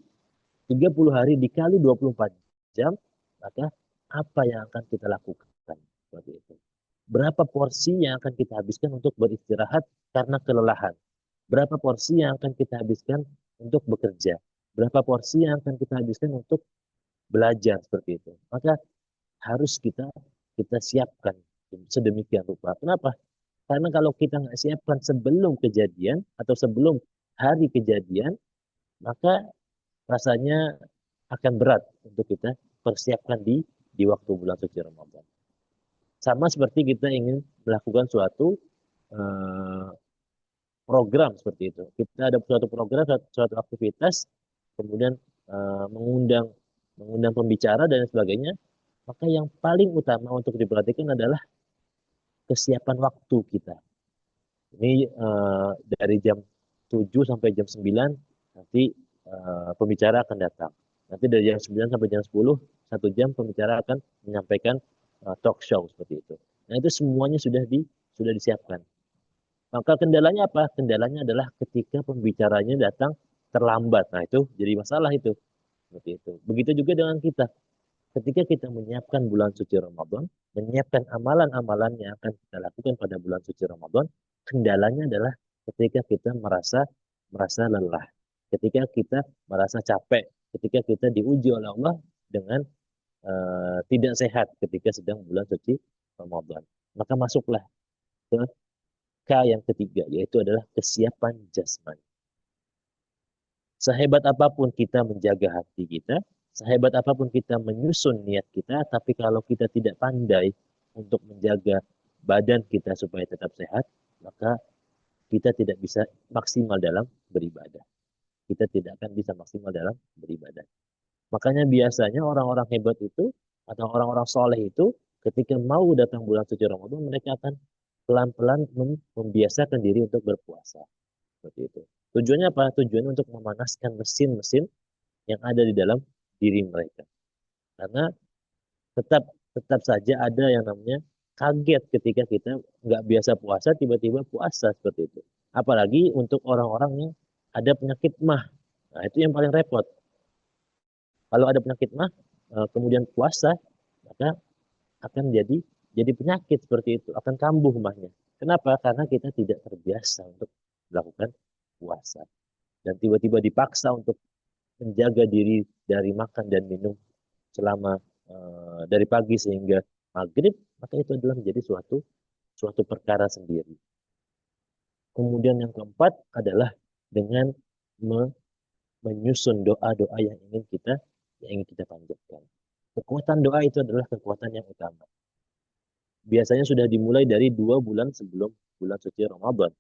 30 hari dikali 24 jam, maka apa yang akan kita lakukan? Seperti itu. Berapa porsi yang akan kita habiskan untuk beristirahat karena kelelahan? Berapa porsi yang akan kita habiskan untuk bekerja? Berapa porsi yang akan kita habiskan untuk belajar seperti itu? Maka harus kita siapkan sedemikian rupa. Kenapa? Karena kalau kita nggak siapkan sebelum kejadian atau sebelum hari kejadian, maka rasanya akan berat untuk kita persiapkan di waktu bulan suci Ramadan. Sama seperti kita ingin melakukan suatu program seperti itu. Kita ada suatu program, suatu aktivitas, kemudian mengundang pembicara dan sebagainya. Maka yang paling utama untuk diperhatikan adalah kesiapan waktu kita. Ini dari jam 7 sampai jam 9 nanti pembicara akan datang. Nanti dari jam 9 sampai jam 10, 1 jam pembicara akan menyampaikan talk show seperti itu. Nah itu semuanya sudah disiapkan. Maka kendalanya apa? Kendalanya adalah ketika pembicaranya datang terlambat. Nah itu jadi masalah itu. Seperti itu. Begitu juga dengan kita. Ketika kita menyiapkan bulan suci Ramadan, menyiapkan amalan-amalan yang akan kita lakukan pada bulan suci Ramadan, kendalanya adalah ketika kita merasa lelah, ketika kita merasa capek, ketika kita diuji oleh Allah dengan tidak sehat ketika sedang bulan suci Ramadan. Maka masuklah ke yang ketiga, yaitu adalah kesiapan jasmani. Sehebat apapun kita menjaga hati kita, sehebat apapun kita menyusun niat kita, tapi kalau kita tidak pandai untuk menjaga badan kita supaya tetap sehat, maka kita tidak bisa maksimal dalam beribadah. Kita tidak akan bisa maksimal dalam beribadah. Makanya biasanya orang-orang hebat itu, atau orang-orang soleh itu, ketika mau datang bulan suci Ramadan, mereka akan pelan-pelan membiasakan diri untuk berpuasa. Seperti itu. Tujuannya apa? Tujuannya untuk memanaskan mesin-mesin yang ada di dalam diri mereka. Karena tetap saja ada yang namanya kaget ketika kita nggak biasa puasa, tiba-tiba puasa seperti itu. Apalagi untuk orang-orang yang ada penyakit mah. Nah, itu yang paling repot. Kalau ada penyakit mah, kemudian puasa, maka akan jadi penyakit seperti itu, akan kambuh mahnya. Kenapa? Karena kita tidak terbiasa untuk melakukan puasa. Dan tiba-tiba dipaksa untuk menjaga diri dari makan dan minum selama dari pagi sehingga maghrib, maka itu adalah menjadi suatu suatu perkara sendiri. Kemudian yang keempat adalah dengan menyusun doa-doa yang ingin kita panjatkan. Kekuatan doa itu adalah kekuatan yang utama. Biasanya sudah dimulai dari 2 bulan sebelum bulan suci Ramadan.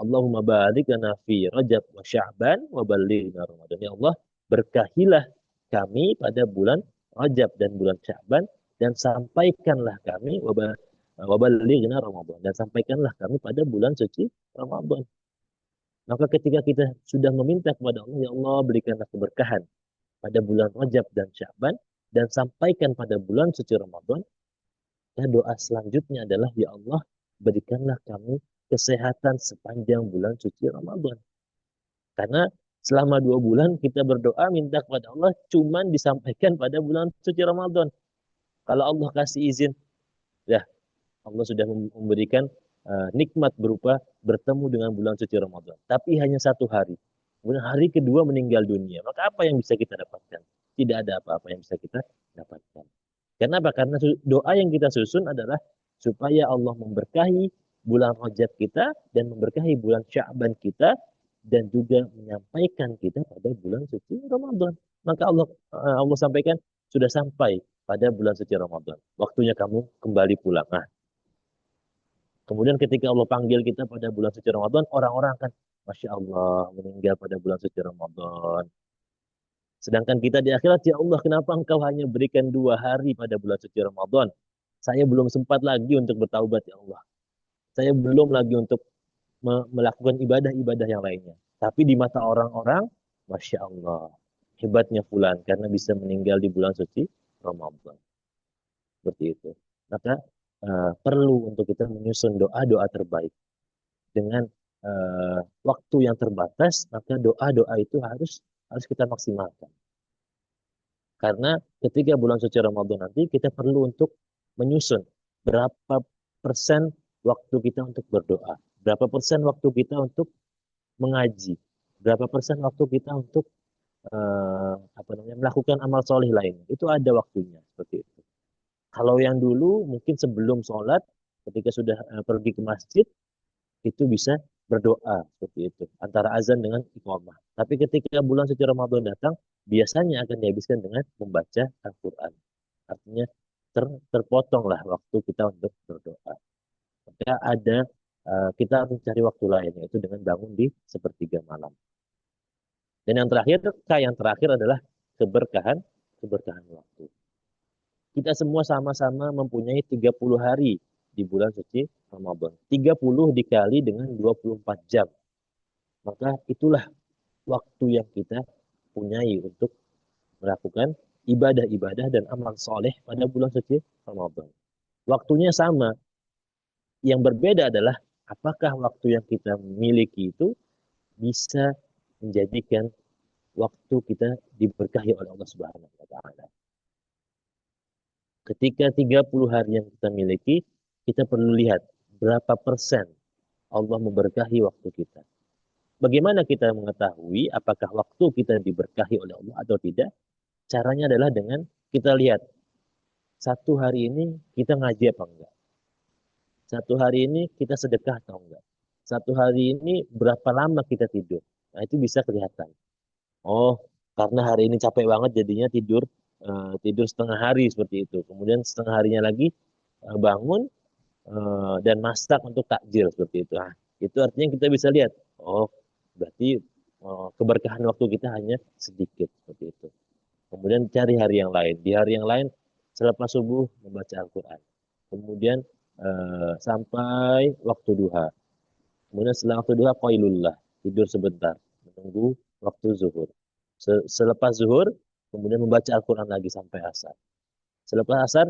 Allahumma barik lana fi Rajab wa Sya'ban wa ballighna Ramadan. Ya Allah, berkahilah kami pada bulan Rajab dan bulan Sya'ban dan sampaikanlah kami wa ballighna Ramadan dan sampaikanlah kami pada bulan suci Ramadan. Maka ketika kita sudah meminta kepada Allah, ya Allah berikanlah keberkahan pada bulan Rajab dan Sya'ban dan sampaikan pada bulan suci Ramadan, ya doa selanjutnya adalah ya Allah berikanlah kami kesehatan sepanjang bulan suci Ramadan. Karena selama 2 bulan kita berdoa minta kepada Allah cuman disampaikan pada bulan suci Ramadan. Kalau Allah kasih izin, ya Allah sudah memberikan nikmat berupa bertemu dengan bulan suci Ramadan. Tapi hanya 1 hari. Kemudian hari kedua meninggal dunia. Maka apa yang bisa kita dapatkan? Tidak ada apa-apa yang bisa kita dapatkan. Kenapa? Karena doa yang kita susun adalah supaya Allah memberkahi bulan Rajab kita dan memberkahi bulan Sya'ban kita dan juga menyampaikan kita pada bulan suci Ramadan. Maka Allah sampaikan sudah sampai pada bulan suci Ramadan. Waktunya kamu kembali pulang. Nah, kemudian ketika Allah panggil kita pada bulan suci Ramadan, orang-orang akan Masya Allah meninggal pada bulan suci Ramadan. Sedangkan kita di akhirat, ya Allah, kenapa engkau hanya berikan 2 hari pada bulan suci Ramadan? Saya belum sempat lagi untuk bertaubat, ya Allah. Saya belum lagi untuk melakukan ibadah-ibadah yang lainnya. Tapi di mata orang-orang, Masya Allah, hebatnya fulan karena bisa meninggal di bulan suci Ramadan. Seperti itu. Maka perlu untuk kita menyusun doa-doa terbaik. Dengan waktu yang terbatas, maka doa-doa itu harus kita maksimalkan. Karena ketika bulan suci Ramadan nanti kita perlu untuk menyusun berapa persen waktu kita untuk berdoa, berapa persen waktu kita untuk mengaji, berapa persen waktu kita untuk melakukan amal soleh lain. Itu ada waktunya seperti itu. Kalau yang dulu mungkin sebelum sholat, ketika sudah pergi ke masjid, itu bisa berdoa seperti itu antara azan dengan iqamah. Tapi ketika bulan suci Ramadan datang, biasanya akan dihabiskan dengan membaca Al-Quran. Artinya terpotonglah waktu kita untuk berdoa. Maka kita harus mencari waktu lain, yaitu dengan bangun di sepertiga malam. Dan yang terakhir adalah keberkahan waktu. Kita semua sama-sama mempunyai 30 hari di bulan suci Ramadan. 30 dikali dengan 24 jam. Maka itulah waktu yang kita punyai untuk melakukan ibadah-ibadah dan amal soleh pada bulan suci Ramadan. Waktunya sama. Yang berbeda adalah apakah waktu yang kita miliki itu bisa menjadikan waktu kita diberkahi oleh Allah Subhanahu wa taala. Ketika 30 hari yang kita miliki, kita perlu lihat berapa persen Allah memberkahi waktu kita. Bagaimana kita mengetahui apakah waktu kita diberkahi oleh Allah atau tidak? Caranya adalah dengan kita lihat 1 hari ini kita ngaji apa enggak? 1 hari ini kita sedekah atau enggak? 1 hari ini berapa lama kita tidur? Nah, itu bisa kelihatan. Oh, karena hari ini capek banget jadinya tidur setengah hari seperti itu. Kemudian setengah harinya lagi bangun dan masak untuk takjil seperti itu. Nah, itu artinya kita bisa lihat, oh berarti keberkahan waktu kita hanya sedikit seperti itu. Kemudian cari hari yang lain. Di hari yang lain selepas subuh membaca Al-Quran. Kemudian sampai waktu duha. Kemudian setelah waktu duha qailullah, tidur sebentar, menunggu waktu zuhur. Selepas zuhur, kemudian membaca Al-Quran lagi sampai asar. Selepas asar,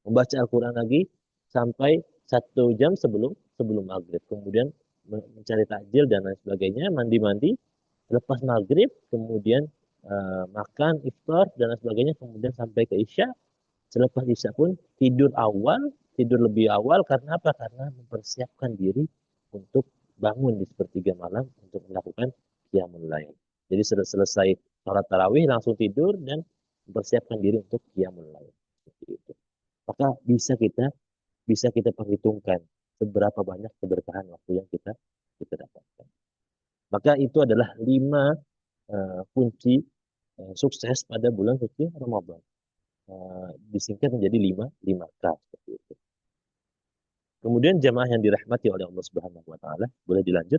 membaca Al-Quran lagi sampai 1 jam sebelum maghrib. Kemudian mencari takjil dan lain sebagainya, mandi-mandi. Lepas maghrib, kemudian makan, iftar dan lain sebagainya. Kemudian sampai ke isya. Selepas isya pun tidur lebih awal. Karena apa? Karena mempersiapkan diri untuk bangun di sepertiga malam untuk melakukan qiyamul lail. Jadi selesai sholat tarawih langsung tidur dan mempersiapkan diri untuk qiyamul lail. Seperti itu. Maka bisa kita perhitungkan seberapa banyak keberkahan waktu yang kita dapatkan. Maka itu adalah 5 kunci sukses pada bulan suci Ramadan. Disingkat menjadi 5K seperti itu. Kemudian jamaah yang dirahmati oleh Allah Subhanahu wa taala, boleh dilanjut.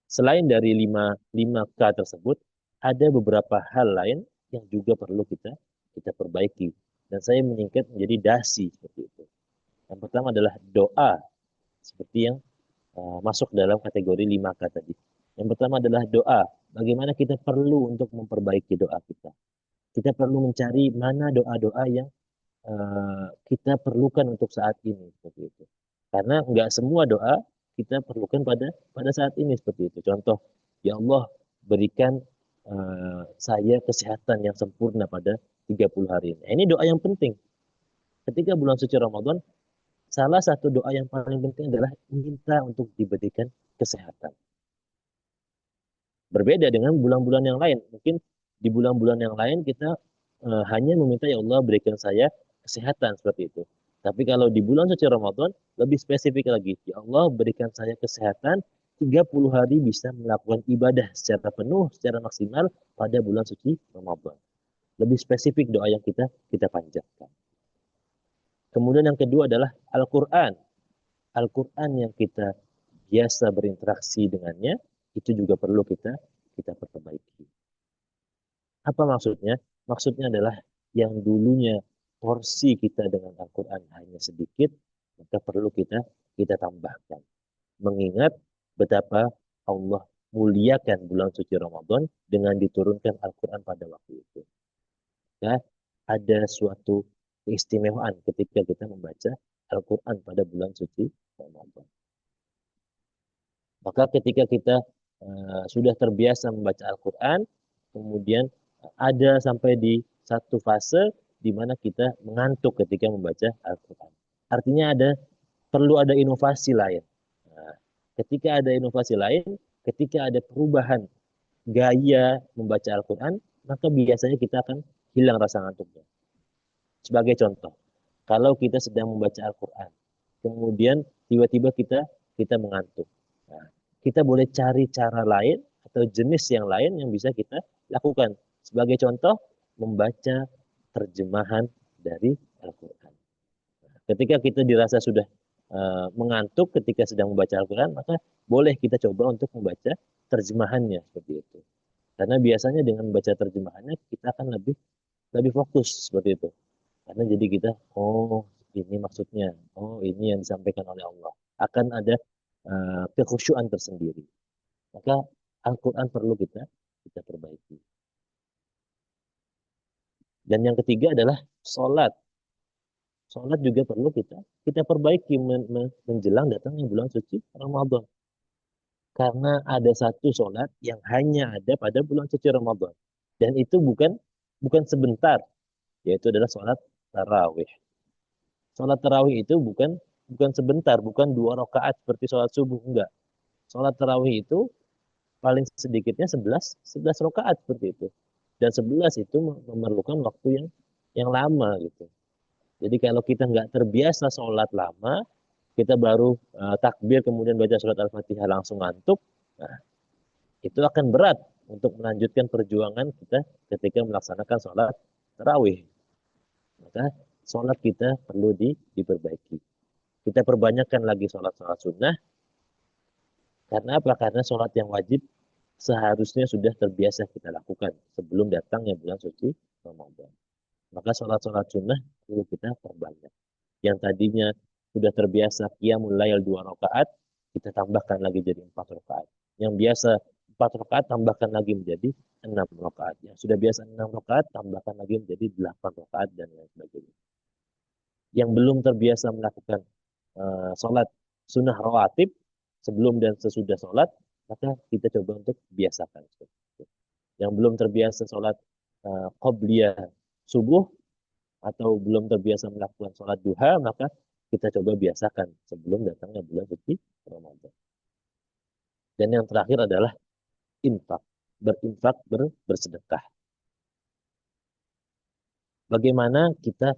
Selain dari 5K tersebut, ada beberapa hal lain yang juga perlu kita perbaiki. Dan saya menyingkat menjadi dasi seperti itu. Yang pertama adalah doa, seperti yang masuk dalam kategori 5K tadi. Yang pertama adalah doa. Bagaimana kita perlu untuk memperbaiki doa kita. Kita perlu mencari mana doa-doa yang kita perlukan untuk saat ini seperti itu. Karena nggak semua doa kita perlukan pada saat ini seperti itu. Contoh, ya Allah berikan saya kesehatan yang sempurna pada 30 hari ini. Ini doa yang penting. Ketika bulan suci Ramadan, salah satu doa yang paling penting adalah minta untuk diberikan kesehatan. Berbeda dengan bulan-bulan yang lain. Mungkin di bulan-bulan yang lain kita hanya meminta ya Allah berikan saya kesehatan seperti itu. Tapi kalau di bulan suci Ramadan lebih spesifik lagi. Ya Allah berikan saya kesehatan 30 hari bisa melakukan ibadah secara penuh, secara maksimal pada bulan suci Ramadan. Lebih spesifik doa yang kita panjatkan. Kemudian yang kedua adalah Al-Quran. Al-Quran yang kita biasa berinteraksi dengannya, itu juga perlu kita perbaiki. Apa maksudnya? Maksudnya adalah yang dulunya porsi kita dengan Al-Quran hanya sedikit, maka perlu kita tambahkan. Mengingat betapa Allah muliakan bulan suci Ramadan dengan diturunkan Al-Quran pada waktu itu. Ya, ada suatu keistimewaan ketika kita membaca Al-Quran pada bulan suci Ramadan. Maka ketika kita sudah terbiasa membaca Al-Quran, kemudian ada sampai di satu fase di mana kita mengantuk ketika membaca Al-Quran. Artinya perlu ada inovasi lain. Nah, ketika ada inovasi lain, ketika ada perubahan gaya membaca Al-Quran, maka biasanya kita akan hilang rasa ngantuknya. Sebagai contoh, kalau kita sedang membaca Al-Quran, kemudian tiba-tiba kita mengantuk. Nah, kita boleh cari cara lain atau jenis yang lain yang bisa kita lakukan. Sebagai contoh, membaca terjemahan dari Al-Quran. Ketika kita dirasa sudah mengantuk ketika sedang membaca Al-Quran, maka boleh kita coba untuk membaca terjemahannya seperti itu. Karena biasanya dengan membaca terjemahannya kita akan lebih fokus seperti itu. Karena jadi kita, oh ini maksudnya, oh ini yang disampaikan oleh Allah. Akan ada kekhusyuan tersendiri. Maka Al-Quran perlu kita perbaiki. Dan yang ketiga adalah sholat. Sholat juga perlu kita perbaiki menjelang datangnya bulan suci Ramadan. Karena ada satu sholat yang hanya ada pada bulan suci Ramadan. Dan itu bukan sebentar, yaitu adalah sholat tarawih. Sholat tarawih itu bukan sebentar, bukan 2 rakaat seperti sholat subuh, enggak. Sholat tarawih itu paling sedikitnya 11 rakaat seperti itu. Dan 11 itu memerlukan waktu yang lama gitu. Jadi kalau kita nggak terbiasa sholat lama, kita baru takbir kemudian baca surat Al-Fatihah langsung ngantuk, nah, itu akan berat untuk melanjutkan perjuangan kita ketika melaksanakan sholat tarawih. Maka sholat kita perlu diperbaiki. Kita perbanyakkan lagi sholat-sholat sunnah. Karena apa? Karena sholat yang wajib seharusnya sudah terbiasa kita lakukan sebelum datangnya bulan suci Ramadan. Maka sholat-sholat sunnah perlu kita perbanyak. Yang tadinya sudah terbiasa qiyamul lail 2 rakaat, kita tambahkan lagi jadi 4 rakaat. Yang biasa 4 rakaat tambahkan lagi menjadi 6 rakaat. Yang sudah biasa 6 rakaat tambahkan lagi menjadi 8 rakaat dan lain sebagainya. Yang belum terbiasa melakukan sholat sunnah rawatib sebelum dan sesudah sholat, maka kita coba untuk biasakan. Yang belum terbiasa sholat qobliyah subuh atau belum terbiasa melakukan sholat duha, maka kita coba biasakan sebelum datangnya bulan suci Ramadan. Dan yang terakhir adalah infak, bersedekah. Bagaimana kita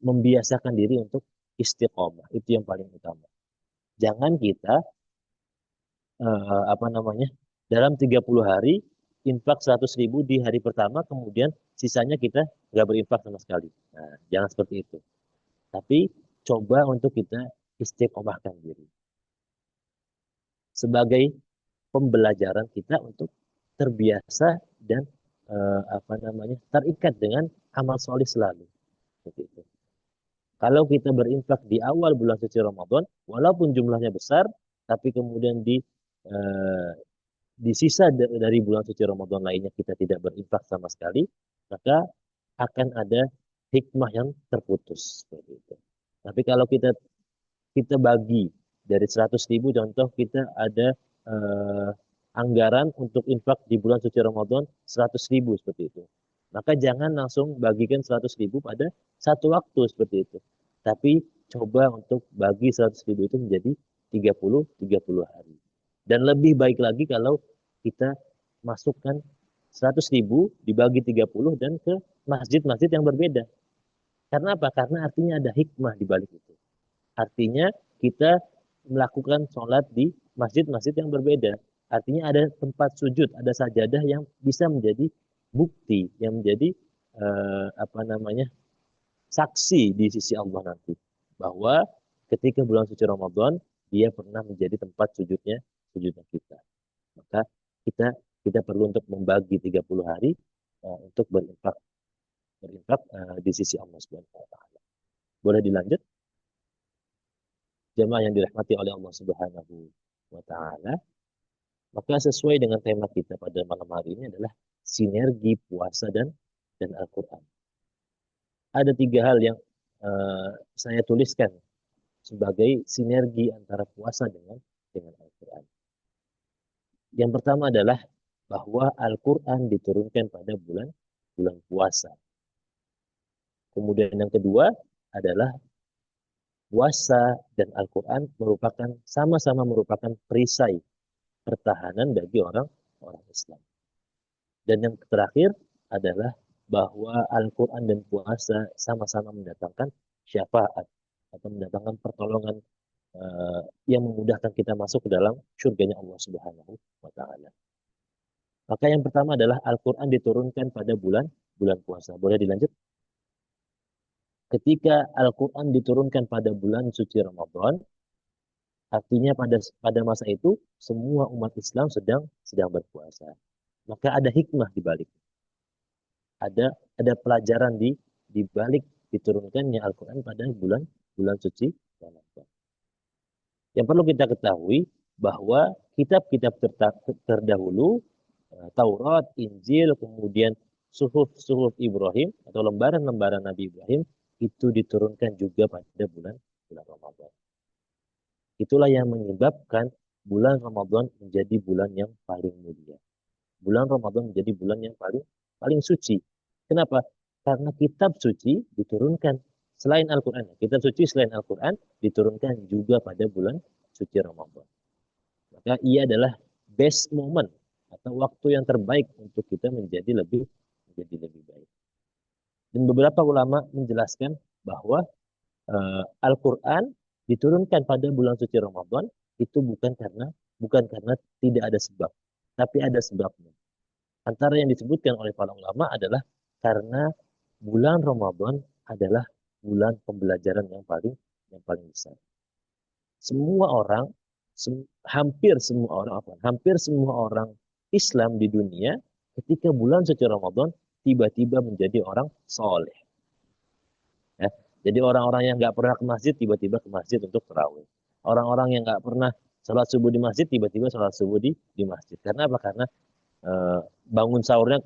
membiasakan diri untuk istiqomah, itu yang paling utama. Jangan kita apa namanya, dalam 30 hari infak 100.000 di hari pertama, kemudian sisanya kita nggak berinfak sama sekali. Nah, jangan seperti itu. Tapi coba untuk kita istiqomahkan diri sebagai pembelajaran kita untuk terbiasa dan apa namanya, terikat dengan amal soleh selalu. Seperti itu. Kalau kita berinfak di awal bulan suci Ramadan, walaupun jumlahnya besar, tapi kemudian eh, di sisa dari bulan suci Ramadan lainnya kita tidak berinfak sama sekali, maka akan ada hikmah yang terputus. Seperti itu. Tapi kalau kita bagi dari 100.000, contoh kita ada eh, anggaran untuk infak di bulan suci Ramadan 100.000 seperti itu. Maka jangan langsung bagikan 100.000 pada satu waktu seperti itu. Tapi coba untuk bagi 100.000 itu menjadi 30 hari. Dan lebih baik lagi kalau kita masukkan 100.000 dibagi 30 dan ke masjid-masjid yang berbeda. Karena apa? Karena artinya ada hikmah di balik itu. Artinya kita melakukan sholat di masjid-masjid yang berbeda. Artinya ada tempat sujud, ada sajadah yang bisa menjadi bukti, yang menjadi apa namanya, saksi di sisi Allah nanti. Bahwa ketika bulan suci Ramadan, dia pernah menjadi tempat sujudnya kita. Maka kita kita perlu untuk membagi 30 hari untuk berinfak di sisi Allah Subhanahu wa taala. Boleh dilanjut? Jemaah yang dirahmati oleh Allah Subhanahu wa taala. Maka sesuai dengan tema kita pada malam hari ini adalah sinergi puasa dan Al-Qur'an. Ada 3 hal yang saya tuliskan sebagai sinergi antara puasa dengan Al-Qur'an. Yang pertama adalah bahwa Al-Qur'an diturunkan pada bulan puasa. Kemudian yang kedua adalah puasa dan Al-Quran sama-sama merupakan perisai pertahanan bagi orang Islam. Dan yang terakhir adalah bahwa Al-Quran dan puasa sama-sama mendatangkan syafaat atau mendatangkan pertolongan yang memudahkan kita masuk ke dalam surganya Allah Subhanahu wa taala. Maka yang pertama adalah Al-Quran diturunkan pada bulan puasa. Boleh dilanjut? Ketika Al-Quran diturunkan pada bulan suci Ramadan, artinya pada masa itu semua umat Islam sedang berpuasa. Maka ada hikmah di balik. Ada pelajaran di balik diturunkannya Al-Quran pada bulan suci Ramadan. Yang perlu kita ketahui bahwa kitab-kitab terdahulu, Taurat, Injil, kemudian suhuf Ibrahim atau lembaran-lembaran Nabi Ibrahim itu diturunkan juga pada bulan Ramadan. Itulah yang menyebabkan bulan Ramadan menjadi bulan yang paling mulia. Bulan Ramadan menjadi bulan yang paling suci. Kenapa? Karena kitab suci diturunkan selain Al-Quran. Kitab suci selain Al-Quran diturunkan juga pada bulan suci Ramadan. Maka ia adalah best moment atau waktu yang terbaik untuk kita menjadi lebih baik. Dan beberapa ulama menjelaskan bahwa Al-Quran diturunkan pada bulan suci Ramadan itu bukan karena tidak ada sebab, tapi ada sebabnya. Antara yang disebutkan oleh para ulama adalah karena bulan Ramadan adalah bulan pembelajaran yang paling besar. Hampir semua orang Islam di dunia ketika bulan suci Ramadan tiba-tiba menjadi orang soleh. Ya. Jadi orang-orang yang nggak pernah ke masjid tiba-tiba ke masjid untuk tarawih. Orang-orang yang nggak pernah sholat subuh di masjid tiba-tiba sholat subuh di masjid. Karena apa? Karena bangun sahurnya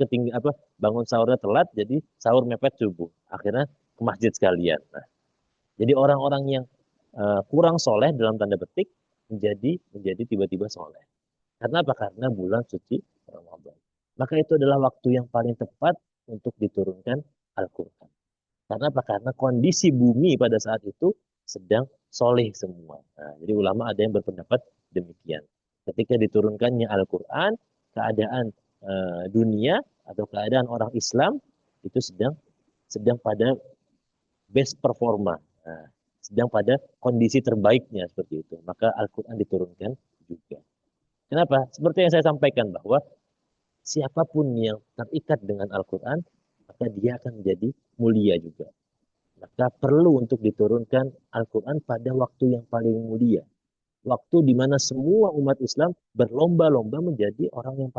telat, jadi sahur mepet subuh. Akhirnya ke masjid sekalian. Nah, jadi orang-orang yang kurang soleh dalam tanda petik menjadi tiba-tiba soleh. Karena apa? Karena bulan suci Ramadan. Maka itu adalah waktu yang paling tepat untuk diturunkan Al-Quran. Karena apa? Karena kondisi bumi pada saat itu sedang soleh semua. Nah, jadi ulama ada yang berpendapat demikian. Ketika diturunkannya Al-Quran, keadaan dunia atau keadaan orang Islam itu sedang pada best performa. Nah, sedang pada kondisi terbaiknya seperti itu. Maka Al-Quran diturunkan juga. Kenapa? Seperti yang saya sampaikan bahwa siapapun yang terikat dengan Al-Quran, maka dia akan menjadi mulia juga. Maka perlu untuk diturunkan Al-Quran pada waktu yang paling mulia. Waktu di mana semua umat Islam berlomba-lomba menjadi orang yang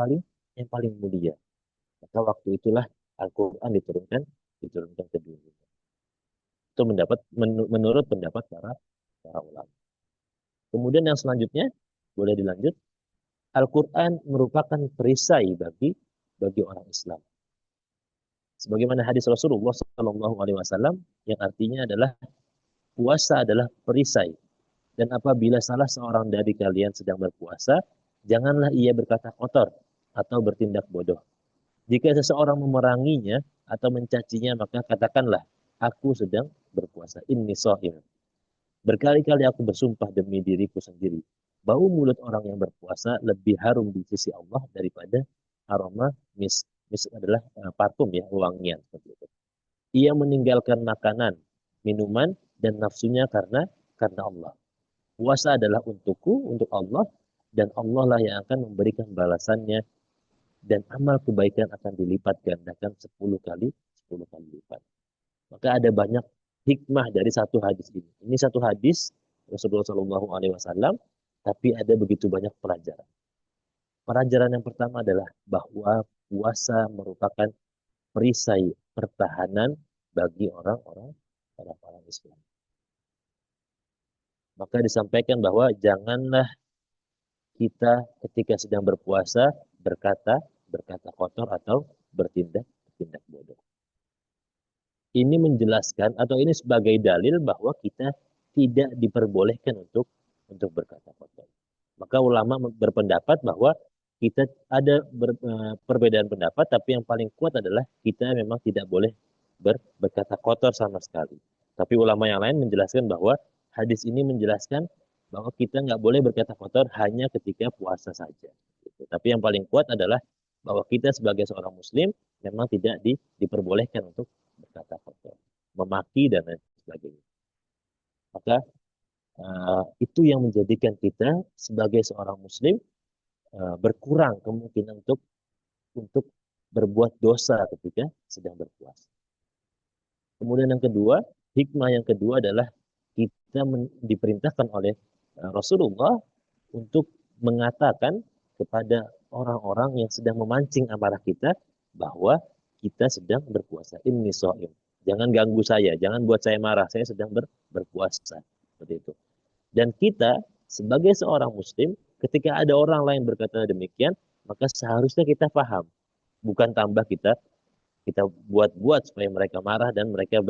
paling mulia. Maka waktu itulah Al-Quran diturunkan ke dunia. Itu menurut pendapat para ulama. Kemudian yang selanjutnya, boleh dilanjut. Al-Quran merupakan perisai bagi orang Islam. Sebagaimana hadis Rasulullah SAW yang artinya adalah puasa adalah perisai. Dan apabila salah seorang dari kalian sedang berpuasa, janganlah ia berkata kotor atau bertindak bodoh. Jika seseorang memeranginya atau mencacinya, maka katakanlah, aku sedang berpuasa. Inni sha'im. Berkali-kali aku bersumpah demi diriku sendiri. Bau mulut orang yang berpuasa lebih harum di sisi Allah daripada aroma misk. Misk adalah parfum ya, wangian seperti itu. Ia meninggalkan makanan, minuman, dan nafsunya karena Allah. Puasa adalah untukku, untuk Allah, dan Allah lah yang akan memberikan balasannya, dan amal kebaikan akan dilipat gandakan 10 kali, 10 kali lipat. Maka ada banyak hikmah dari satu hadis ini. Ini satu hadis Rasulullah SAW, tapi ada begitu banyak pelajaran. Pelajaran yang pertama adalah bahwa puasa merupakan perisai pertahanan bagi orang-orang Islam. Maka disampaikan bahwa janganlah kita ketika sedang berpuasa berkata kotor atau bertindak bodoh. Ini menjelaskan atau ini sebagai dalil bahwa kita tidak diperbolehkan untuk berkata kotor. Maka ulama berpendapat bahwa kita ada perbedaan pendapat, tapi yang paling kuat adalah kita memang tidak boleh berkata kotor sama sekali. Tapi ulama yang lain menjelaskan bahwa hadis ini menjelaskan bahwa kita nggak boleh berkata kotor hanya ketika puasa saja. Tapi yang paling kuat adalah bahwa kita sebagai seorang muslim memang tidak diperbolehkan untuk berkata kotor, memaki dan lain sebagainya. Maka itu yang menjadikan kita sebagai seorang muslim berkurang kemungkinan untuk berbuat dosa ketika sedang berpuasa. Kemudian yang kedua, hikmah yang kedua adalah kita diperintahkan oleh Rasulullah untuk mengatakan kepada orang-orang yang sedang memancing amarah kita bahwa kita sedang berpuasa. Inni sha'im. Jangan ganggu saya, jangan buat saya marah, saya sedang berpuasa. Seperti itu. Dan kita sebagai seorang muslim, ketika ada orang lain berkata demikian, maka seharusnya kita paham. Bukan tambah kita buat-buat supaya mereka marah dan mereka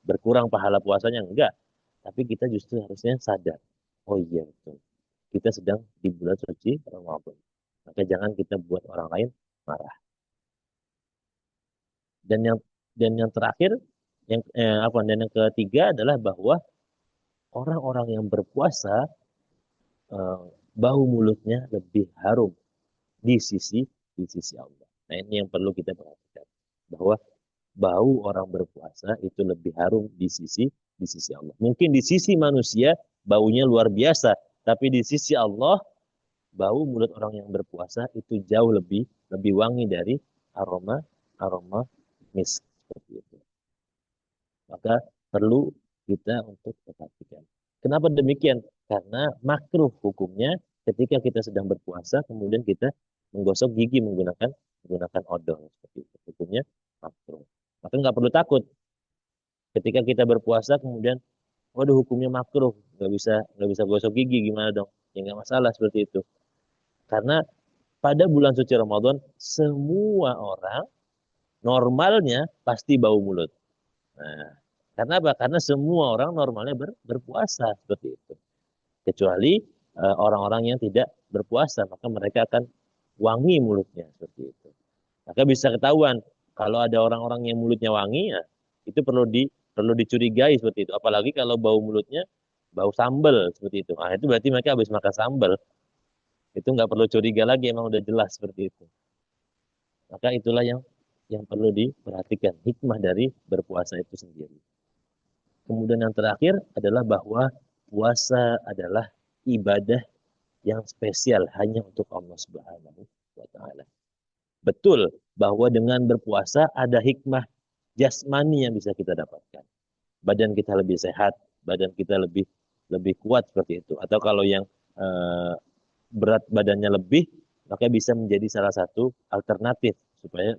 berkurang pahala puasanya. Enggak. Tapi kita justru harusnya sadar. Oh iya betul. Kita sedang di bulan suci Ramadan. Maka jangan kita buat orang lain marah. Dan yang terakhir, dan yang ketiga adalah bahwa orang-orang yang berpuasa bau mulutnya lebih harum di sisi Allah. Nah, ini yang perlu kita perhatikan, bahwa bau orang berpuasa itu lebih harum di sisi Allah. Mungkin di sisi manusia baunya luar biasa, tapi di sisi Allah bau mulut orang yang berpuasa itu jauh lebih wangi dari aroma misk seperti itu. Maka perlu kita untuk perhatikan. Kenapa demikian? Karena makruh hukumnya ketika kita sedang berpuasa, kemudian kita menggosok gigi menggunakan odol seperti itu. Hukumnya makruh. Maka nggak perlu takut. Ketika kita berpuasa, kemudian, waduh hukumnya makruh, nggak bisa gosok gigi, gimana dong? Ya nggak masalah seperti itu. Karena pada bulan suci Ramadan, semua orang normalnya pasti bau mulut. Nah, karena apa? Karena semua orang normalnya berpuasa seperti itu. Kecuali orang-orang yang tidak berpuasa, maka mereka akan wangi mulutnya seperti itu. Maka bisa ketahuan kalau ada orang-orang yang mulutnya wangi, ya, itu perlu dicurigai seperti itu. Apalagi kalau bau mulutnya bau sambal seperti itu. Nah, itu berarti mereka habis makan sambal. Itu nggak perlu curiga lagi, emang udah jelas seperti itu. Maka itulah yang perlu diperhatikan, hikmah dari berpuasa itu sendiri. Kemudian yang terakhir adalah bahwa puasa adalah ibadah yang spesial hanya untuk Allah Subhanahu wa taala. Betul bahwa dengan berpuasa ada hikmah jasmani yang bisa kita dapatkan. Badan kita lebih sehat, badan kita lebih lebih kuat seperti itu. Atau kalau yang berat badannya lebih, maka bisa menjadi salah satu alternatif supaya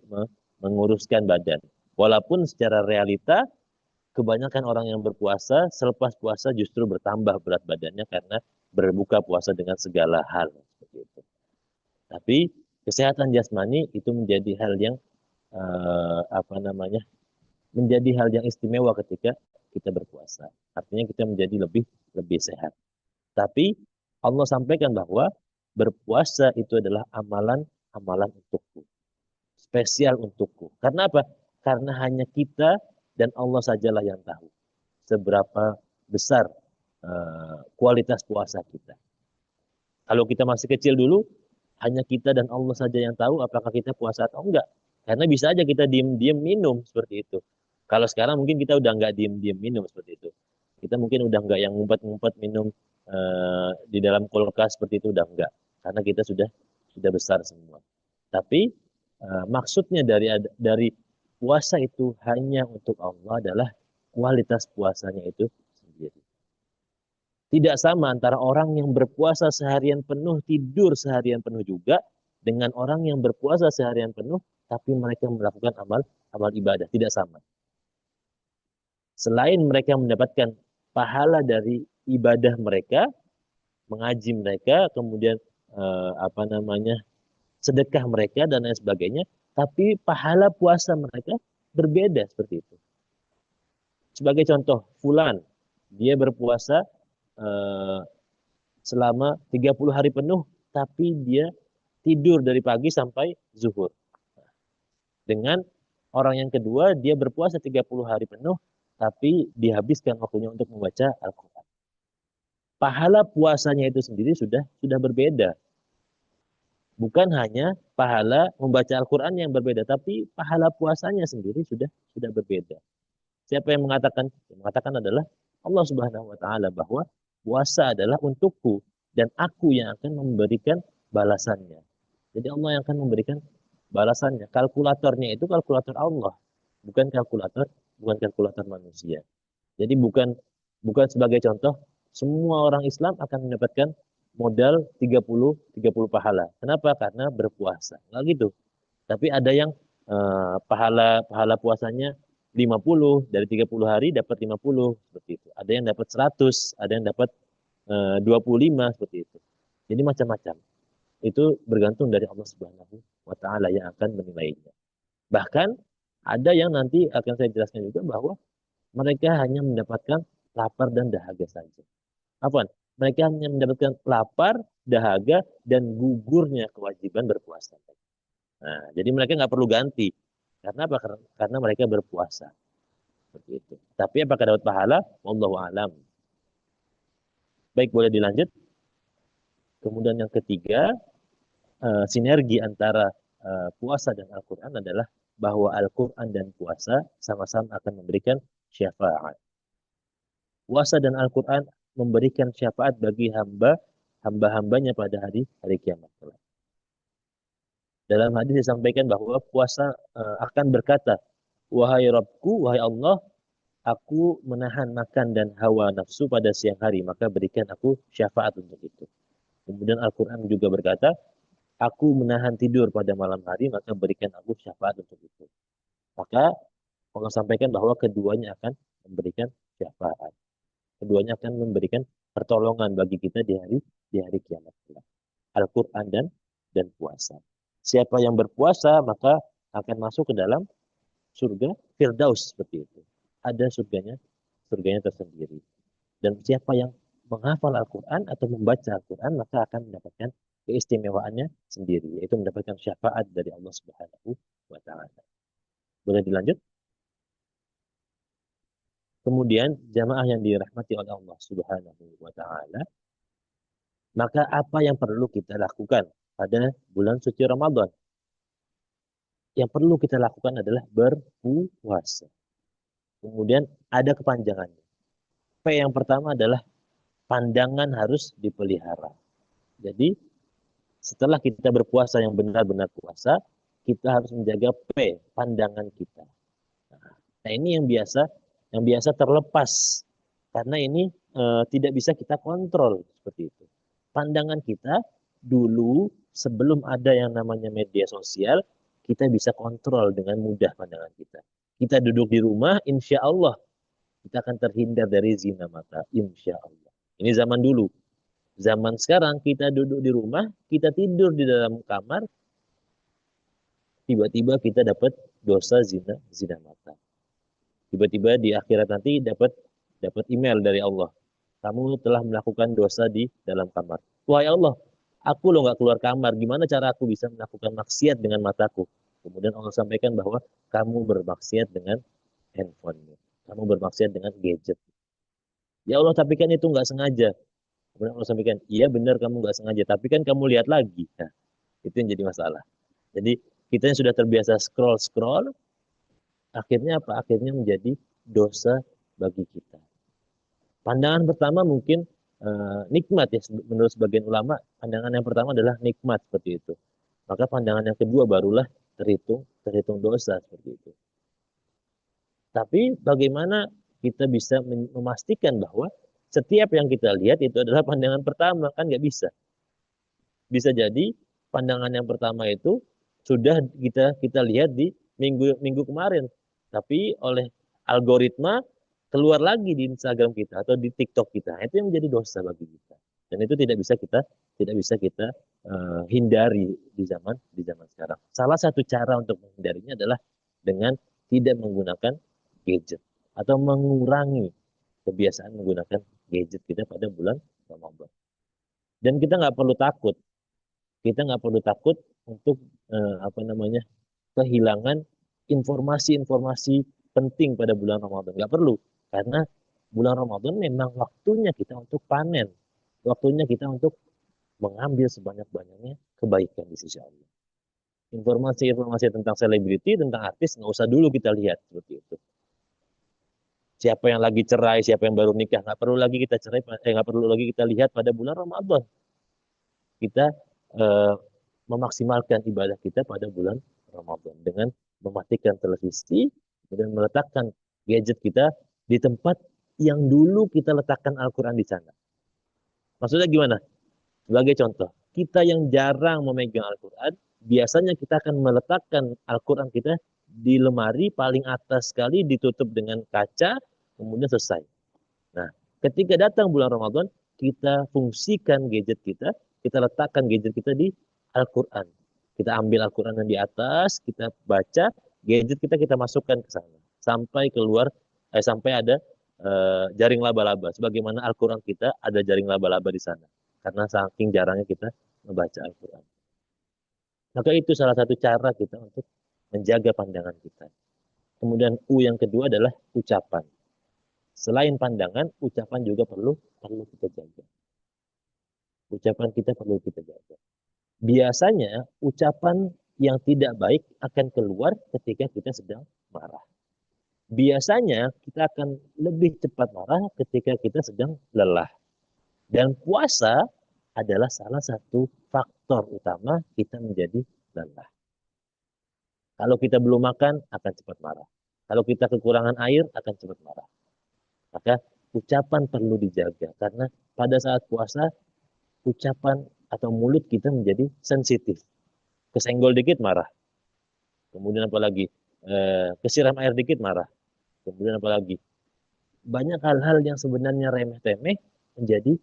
menguruskan badan. Walaupun secara realita kebanyakan orang yang berpuasa selepas puasa justru bertambah berat badannya karena berbuka puasa dengan segala hal seperti itu. Tapi kesehatan jasmani itu menjadi hal yang menjadi hal yang istimewa ketika kita berpuasa. Artinya kita menjadi lebih lebih sehat. Tapi Allah sampaikan bahwa berpuasa itu adalah amalan untukku, spesial untukku. Karena apa? Karena hanya kita dan Allah sajalah yang tahu seberapa besar kualitas puasa kita. Kalau kita masih kecil dulu, hanya kita dan Allah saja yang tahu apakah kita puasa atau enggak. Karena bisa aja kita diem-diem minum seperti itu. Kalau sekarang mungkin kita udah nggak diem-diem minum seperti itu. Kita mungkin udah nggak yang ngumpet-ngumpet minum di dalam kulkas seperti itu, udah enggak. Karena kita sudah besar semua. Tapi maksudnya dari puasa itu hanya untuk Allah adalah kualitas puasanya itu sendiri. Tidak sama antara orang yang berpuasa seharian penuh, tidur seharian penuh juga, dengan orang yang berpuasa seharian penuh, tapi mereka melakukan amal ibadah. Tidak sama. Selain mereka mendapatkan pahala dari ibadah mereka, mengaji mereka, kemudian sedekah mereka dan lain sebagainya, tapi pahala puasa mereka berbeda seperti itu. Sebagai contoh, fulan dia berpuasa selama 30 hari penuh, tapi dia tidur dari pagi sampai zuhur. Dengan orang yang kedua, dia berpuasa 30 hari penuh, tapi dihabiskan waktunya untuk membaca Al-Quran. Pahala puasanya itu sendiri sudah berbeda. Bukan hanya pahala membaca Al-Quran yang berbeda, tapi pahala puasanya sendiri sudah berbeda. Siapa yang mengatakan? Yang mengatakan adalah Allah Subhanahu wa taala bahwa puasa adalah untukku dan aku yang akan memberikan balasannya. Jadi Allah yang akan memberikan balasannya. Kalkulatornya itu kalkulator Allah, bukan kalkulator manusia. Jadi bukan sebagai contoh semua orang Islam akan mendapatkan modal 30 pahala. Kenapa? Karena berpuasa. Enggak gitu. Tapi ada yang pahala puasanya 50, dari 30 hari dapat 50 seperti itu. Ada yang dapat 100, ada yang dapat 25 seperti itu. Jadi macam-macam. Itu bergantung dari Allah Subhanahu wa taala yang akan menilainya. Bahkan ada yang nanti akan saya jelaskan juga bahwa mereka hanya mendapatkan lapar dan dahaga saja. Apa? Mereka hanya mendapatkan lapar, dahaga, dan gugurnya kewajiban berpuasa. Nah, jadi mereka nggak perlu ganti. Karena apa? Karena mereka berpuasa. Seperti itu. Tapi apakah dapat pahala? Wallahu a'lam. Baik, boleh dilanjut. Kemudian yang ketiga, sinergi antara puasa dan Al-Quran adalah bahwa Al-Quran dan puasa sama-sama akan memberikan syafaat. Puasa dan Al-Quran memberikan syafaat bagi hamba-hambanya pada hari kiamat. Dalam hadis disampaikan bahwa puasa akan berkata, wahai Rabbku, wahai Allah, aku menahan makan dan hawa nafsu pada siang hari, maka berikan aku syafaat untuk itu. Kemudian Al-Quran juga berkata, aku menahan tidur pada malam hari, maka berikan aku syafaat untuk itu. Maka Allah sampaikan bahwa keduanya akan memberikan syafaat. Keduanya akan memberikan pertolongan bagi kita di hari kiamat. Al-Quran dan puasa. Siapa yang berpuasa maka akan masuk ke dalam surga Firdaus seperti itu. Ada surganya tersendiri. Dan siapa yang menghafal Al-Quran atau membaca Al-Quran maka akan mendapatkan keistimewaannya sendiri, yaitu mendapatkan syafaat dari Allah Subhanahu wa taala. Boleh dilanjut? Kemudian jamaah yang dirahmati oleh Allah Subhanahu wa taala, maka apa yang perlu kita lakukan pada bulan suci Ramadan? Yang perlu kita lakukan adalah berpuasa. Kemudian ada kepanjangannya. P yang pertama adalah pandangan harus dipelihara. Jadi setelah kita berpuasa yang benar-benar puasa, kita harus menjaga P, pandangan kita. Nah, ini yang biasa terlepas karena ini tidak bisa kita kontrol seperti itu. Pandangan kita dulu sebelum ada yang namanya media sosial, kita bisa kontrol dengan mudah pandangan kita. Kita duduk di rumah, insya Allah kita akan terhindar dari zina mata, insya Allah. Ini zaman dulu. Zaman sekarang kita duduk di rumah, kita tidur di dalam kamar, tiba-tiba kita dapat dosa zina mata. Tiba-tiba di akhirat nanti dapat dapat email dari Allah. Kamu telah melakukan dosa di dalam kamar. Wahai Allah, aku lo nggak keluar kamar. Gimana cara aku bisa melakukan maksiat dengan mataku? Kemudian Allah sampaikan bahwa kamu bermaksiat dengan handphone. Kamu bermaksiat dengan gadget. Ya Allah, tapi kan itu nggak sengaja. Kemudian Allah sampaikan, iya benar kamu nggak sengaja. Tapi kan kamu lihat lagi. Nah, itu yang jadi masalah. Jadi kita yang sudah terbiasa scroll-scroll, akhirnya apa? Akhirnya menjadi dosa bagi kita. Pandangan pertama mungkin nikmat ya, menurut sebagian ulama, pandangan yang pertama adalah nikmat seperti itu. Maka pandangan yang kedua barulah terhitung dosa seperti itu. Tapi bagaimana kita bisa memastikan bahwa setiap yang kita lihat itu adalah pandangan pertama? Kan nggak bisa. Bisa jadi pandangan yang pertama itu sudah kita lihat di minggu kemarin, tapi oleh algoritma keluar lagi di Instagram kita atau di TikTok kita. Itu yang menjadi dosa bagi kita. Dan itu tidak bisa kita hindari di zaman sekarang. Salah satu cara untuk menghindarinya adalah dengan tidak menggunakan gadget atau mengurangi kebiasaan menggunakan gadget kita pada bulan Ramadan. Dan kita nggak perlu takut. Kita nggak perlu takut untuk apa namanya kehilangan informasi-informasi penting pada bulan Ramadan. Nggak perlu, karena bulan Ramadan memang waktunya kita untuk panen, waktunya kita untuk mengambil sebanyak-banyaknya kebaikan di sisi Allah. Informasi-informasi tentang selebriti, tentang artis nggak usah dulu kita lihat seperti itu. Siapa yang lagi cerai, siapa yang baru nikah, nggak perlu lagi kita cerai, nggak perlu lagi kita lihat pada bulan Ramadan. Kita eh, memaksimalkan ibadah kita pada bulan Ramadan dengan mematikan televisi, kemudian meletakkan gadget kita di tempat yang dulu kita letakkan Al-Quran di sana. Maksudnya gimana? Sebagai contoh, kita yang jarang memegang Al-Quran, biasanya kita akan meletakkan Al-Quran kita di lemari paling atas sekali, ditutup dengan kaca, kemudian selesai. Nah, ketika datang bulan Ramadan, kita fungsikan gadget kita letakkan gadget kita di Al-Quran. Kita ambil Al-Quran yang di atas, kita baca, gadget kita masukkan ke sana. Sampai keluar, sampai ada jaring laba-laba. Sebagaimana Al-Quran kita ada jaring laba-laba di sana. Karena saking jarangnya kita membaca Al-Quran. Maka itu salah satu cara kita untuk menjaga pandangan kita. Kemudian U yang kedua adalah ucapan. Selain pandangan, ucapan juga perlu kita jaga. Ucapan kita perlu kita jaga. Biasanya ucapan yang tidak baik akan keluar ketika kita sedang marah. Biasanya kita akan lebih cepat marah ketika kita sedang lelah. Dan puasa adalah salah satu faktor utama kita menjadi lelah. Kalau kita belum makan, akan cepat marah. Kalau kita kekurangan air, akan cepat marah. Maka ucapan perlu dijaga. Karena pada saat puasa, ucapan atau mulut kita menjadi sensitif. Kesenggol dikit marah. Kemudian apalagi kesiram air dikit marah. Kemudian apalagi banyak hal-hal yang sebenarnya remeh-temeh menjadi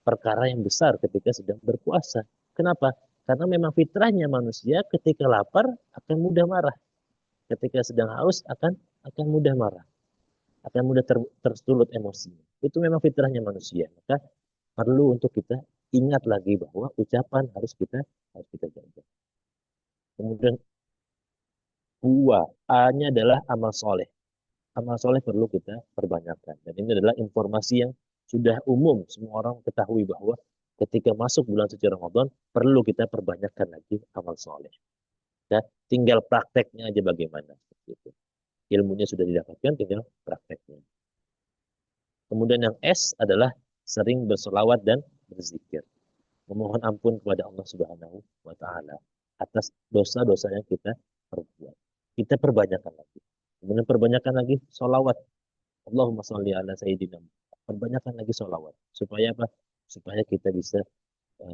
perkara yang besar ketika sedang berpuasa. Kenapa? Karena memang fitrahnya manusia ketika lapar akan mudah marah. Ketika sedang haus akan mudah marah. Akan mudah tersulut emosi. Itu memang fitrahnya manusia. Maka perlu untuk kita ingat lagi bahwa ucapan harus kita jaga. Kemudian dua, A-nya adalah amal soleh. Amal soleh perlu kita perbanyakkan. Dan ini adalah informasi yang sudah umum. Semua orang ketahui bahwa ketika masuk bulan suci Ramadan, perlu kita perbanyakkan lagi amal soleh. Ya, tinggal prakteknya aja bagaimana. Gitu. Ilmunya sudah didapatkan, tinggal prakteknya. Kemudian yang S adalah sering bersolawat dan berzikir. Memohon ampun kepada Allah Subhanahu wa Ta'ala atas dosa-dosa yang kita perbuat. Kita perbanyakkan lagi. Kemudian perbanyakkan lagi solawat. Allahumma sholli ala sayyidina Muhammad. Perbanyakkan lagi solawat. Supaya apa? Supaya kita bisa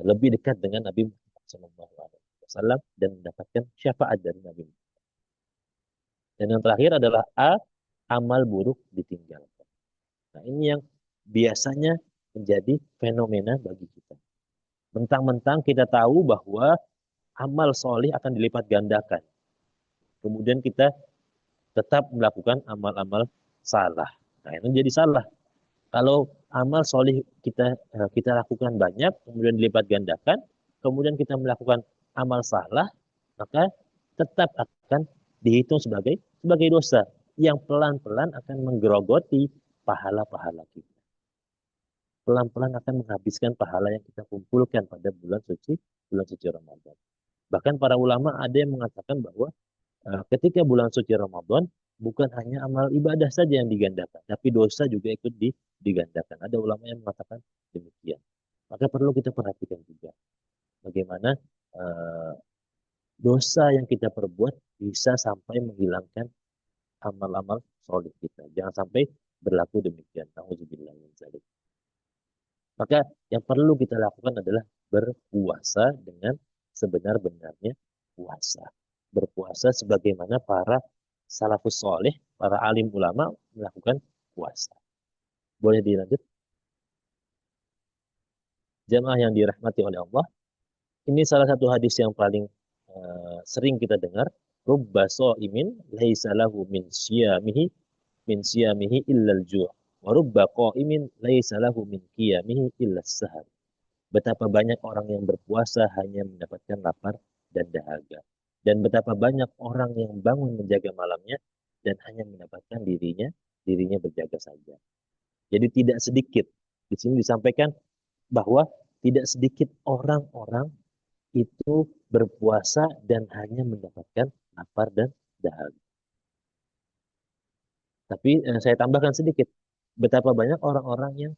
lebih dekat dengan Nabi Muhammad SAW dan mendapatkan syafaat dari Nabi Muhammad. Dan yang terakhir adalah A, amal buruk ditinggalkan. Nah, ini yang biasanya menjadi fenomena bagi kita. Mentang-mentang kita tahu bahwa amal soleh akan dilipat gandakan. Kemudian kita tetap melakukan amal-amal salah. Nah, itu jadi salah. Kalau amal soleh kita lakukan banyak, kemudian dilipat gandakan, kemudian kita melakukan amal salah, maka tetap akan dihitung sebagai dosa yang pelan-pelan akan menggerogoti pahala-pahala kita. Pelan-pelan akan menghabiskan pahala yang kita kumpulkan pada bulan suci Ramadan. Bahkan para ulama ada yang mengatakan bahwa ketika bulan suci Ramadan bukan hanya amal ibadah saja yang digandakan, tapi dosa juga ikut digandakan. Ada ulama yang mengatakan demikian. Maka perlu kita perhatikan juga bagaimana dosa yang kita perbuat bisa sampai menghilangkan amal-amal soleh kita. Jangan sampai berlaku demikian. Nauzubillah min dzalik. Maka yang perlu kita lakukan adalah berpuasa dengan sebenar-benarnya puasa. Berpuasa sebagaimana para salafus soleh, para alim ulama melakukan puasa. Boleh dilanjut? Jamaah yang dirahmati oleh Allah, ini salah satu hadis yang paling sering kita dengar. Rubba sha'imin laisa lahu min siyamihi illal ju'. Wa rubba qa'imin laisa lahu min qiyamihi illas sahar. Betapa banyak orang yang berpuasa hanya mendapatkan lapar dan dahaga. Dan betapa banyak orang yang bangun menjaga malamnya dan hanya mendapatkan dirinya berjaga saja. Jadi tidak sedikit. Di sini disampaikan bahwa tidak sedikit orang-orang itu berpuasa dan hanya mendapatkan lapar dan dahaga. Tapi saya tambahkan sedikit. Betapa banyak orang-orang yang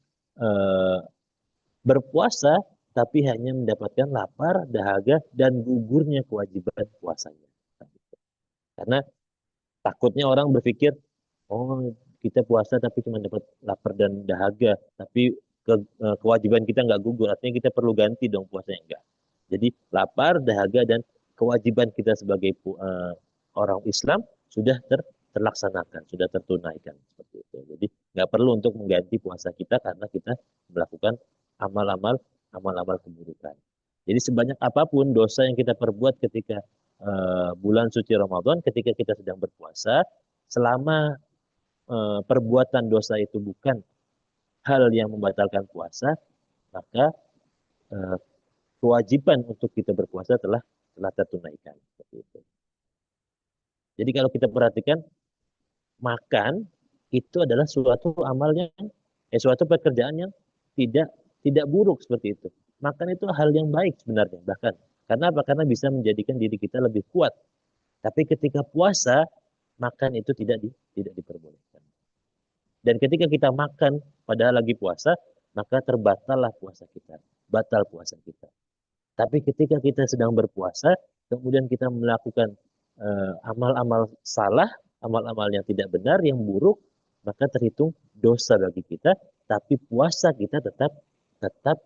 berpuasa tapi hanya mendapatkan lapar, dahaga, dan gugurnya kewajiban puasanya. Karena takutnya orang berpikir, oh kita puasa tapi cuma dapat lapar dan dahaga, tapi kewajiban kita nggak gugur, artinya kita perlu ganti dong puasanya. Enggak. Jadi lapar, dahaga, dan kewajiban kita sebagai orang Islam sudah terlaksanakan, sudah tertunaikan. Seperti itu. Jadi nggak perlu untuk mengganti puasa kita karena kita melakukan amal-amal keburukan. Jadi sebanyak apapun dosa yang kita perbuat ketika bulan suci Ramadan, ketika kita sedang berpuasa, selama perbuatan dosa itu bukan hal yang membatalkan puasa, maka kewajiban untuk kita berpuasa telah tertunaikan. Seperti itu. Jadi kalau kita perhatikan, makan itu adalah suatu amal suatu pekerjaan yang tidak buruk seperti itu. Makan itu hal yang baik sebenarnya, bahkan karena apa? Karena bisa menjadikan diri kita lebih kuat. Tapi ketika puasa, makan itu tidak diperbolehkan. Dan ketika kita makan padahal lagi puasa, maka terbatallah puasa kita, batal puasa kita. Tapi ketika kita sedang berpuasa, kemudian kita melakukan amal-amal salah, amal-amal yang tidak benar, yang buruk, maka terhitung dosa bagi kita, tapi puasa kita tetap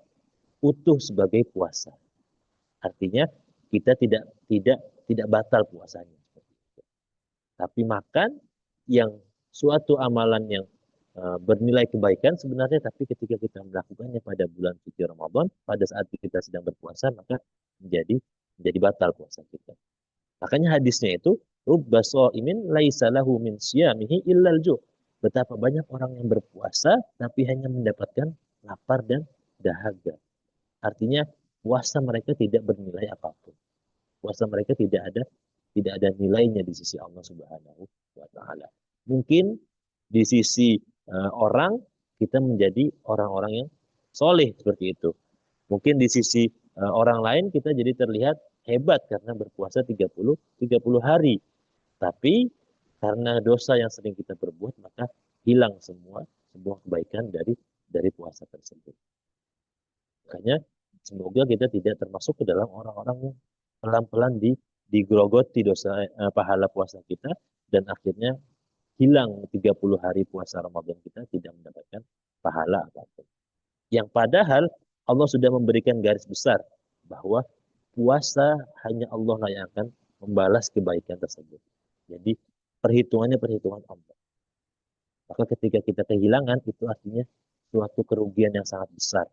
utuh sebagai puasa. Artinya kita tidak batal puasanya. Tapi makan yang suatu amalan yang bernilai kebaikan sebenarnya, tapi ketika kita melakukannya pada bulan suci Ramadan, pada saat kita sedang berpuasa, maka menjadi batal puasa kita. Makanya hadisnya itu, rubba sha'imin laisa lahu min siyamihi illal ju'. Betapa banyak orang yang berpuasa tapi hanya mendapatkan lapar dan dahaga. Artinya puasa mereka tidak bernilai apapun. Puasa mereka tidak ada nilainya di sisi Allah Subhanahu wa Ta'ala. Mungkin di sisi orang kita menjadi orang-orang yang soleh seperti itu. Mungkin di sisi orang lain kita jadi terlihat hebat karena berpuasa 30 hari. Tapi karena dosa yang sering kita perbuat, maka hilang semua sebuah kebaikan dari puasa tersebut. Makanya semoga kita tidak termasuk ke dalam orang-orang yang pelan-pelan digerogoti dosa pahala puasa kita dan akhirnya hilang 30 hari puasa Ramadan kita tidak mendapatkan pahala apapun. Yang padahal Allah sudah memberikan garis besar bahwa puasa hanya Allah lah yang akan membalas kebaikan tersebut. Jadi perhitungannya perhitungan Allah. Maka ketika kita kehilangan itu artinya suatu kerugian yang sangat besar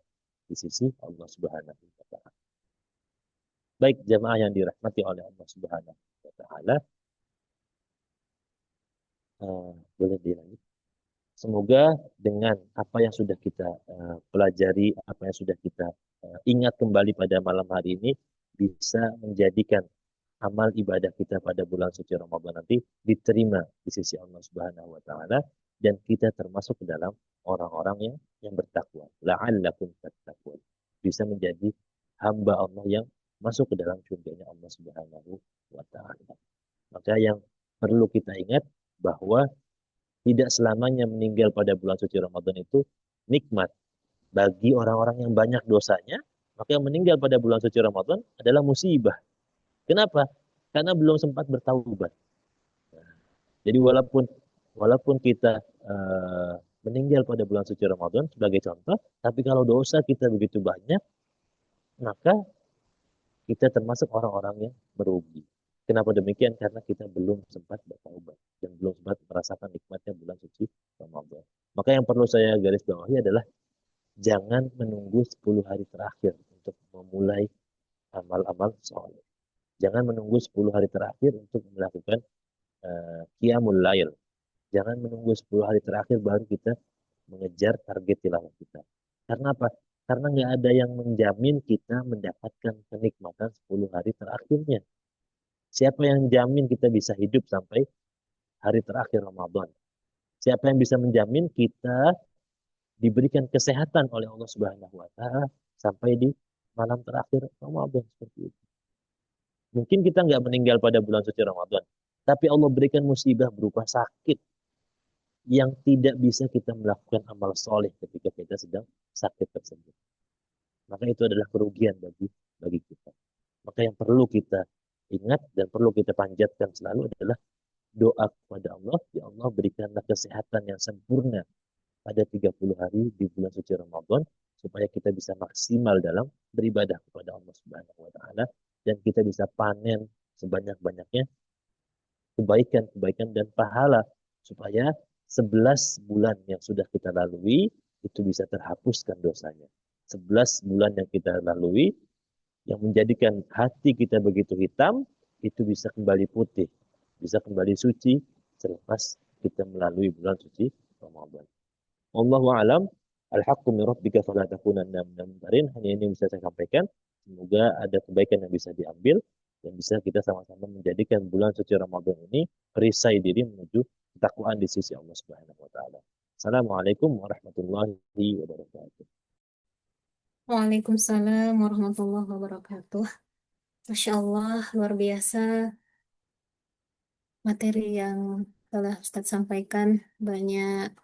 di sisi Allah Subhanahu wa taala. Baik jamaah yang dirahmati oleh Allah Subhanahu wa taala, boleh dilanjut. Semoga dengan apa yang sudah kita pelajari, apa yang sudah kita ingat kembali pada malam hari ini bisa menjadikan amal ibadah kita pada bulan suci Ramadan nanti diterima di sisi Allah Subhanahu wa taala dan kita termasuk ke dalam orang-orang yang bertakwa. La'allakum tattaqun. Bisa menjadi hamba Allah yang masuk ke dalam surganya Allah Subhanahu wa taala. Maka yang perlu kita ingat bahwa tidak selamanya meninggal pada bulan suci Ramadan itu nikmat bagi orang-orang yang banyak dosanya, maka yang meninggal pada bulan suci Ramadan adalah musibah. Kenapa? Karena belum sempat bertaubat. Jadi walaupun kita meninggal pada bulan suci Ramadan sebagai contoh, tapi kalau dosa kita begitu banyak, maka kita termasuk orang-orang yang merugi. Kenapa demikian? Karena kita belum sempat bertaubat dan belum sempat merasakan nikmatnya bulan suci Ramadan. Maka yang perlu saya garis bawahi adalah jangan menunggu 10 hari terakhir untuk memulai amal-amal soleh. Jangan menunggu 10 hari terakhir untuk melakukan qiyamul lail. Jangan menunggu 10 hari terakhir baru kita mengejar target tilawah kita. Karena apa? Karena nggak ada yang menjamin kita mendapatkan kenikmatan 10 hari terakhirnya. Siapa yang jamin kita bisa hidup sampai hari terakhir Ramadan? Siapa yang bisa menjamin kita diberikan kesehatan oleh Allah Subhanahu wa taala sampai di malam terakhir Ramadan seperti itu? Mungkin kita nggak meninggal pada bulan suci Ramadan, tapi Allah berikan musibah berupa sakit yang tidak bisa kita melakukan amal soleh ketika kita sedang sakit tersebut. Maka itu adalah kerugian bagi kita. Maka yang perlu kita ingat dan perlu kita panjatkan selalu adalah doa kepada Allah, ya Allah berikanlah kesehatan yang sempurna pada 30 hari di bulan suci Ramadan supaya kita bisa maksimal dalam beribadah kepada Allah Subhanahu wa taala dan kita bisa panen sebanyak-banyaknya kebaikan-kebaikan dan pahala supaya 11 bulan yang sudah kita lalui itu bisa terhapuskan dosanya. 11 bulan yang kita lalui yang menjadikan hati kita begitu hitam itu bisa kembali putih, bisa kembali suci selepas kita melalui bulan suci Ramadan. Wallahu a'lam. Al-haqqu min rabbika fala takunanna minal mumtarin. Hanya ini yang bisa saya sampaikan. Semoga ada kebaikan yang bisa diambil dan bisa kita sama-sama menjadikan bulan suci Ramadan ini perisai diri menuju ketakwaan di sisi Allah Subhanahu wa taala. Assalamualaikum warahmatullahi wabarakatuh. Waalaikumsalam warahmatullahi wabarakatuh. Masya Allah, luar biasa materi yang telah Ustadz sampaikan. Banyak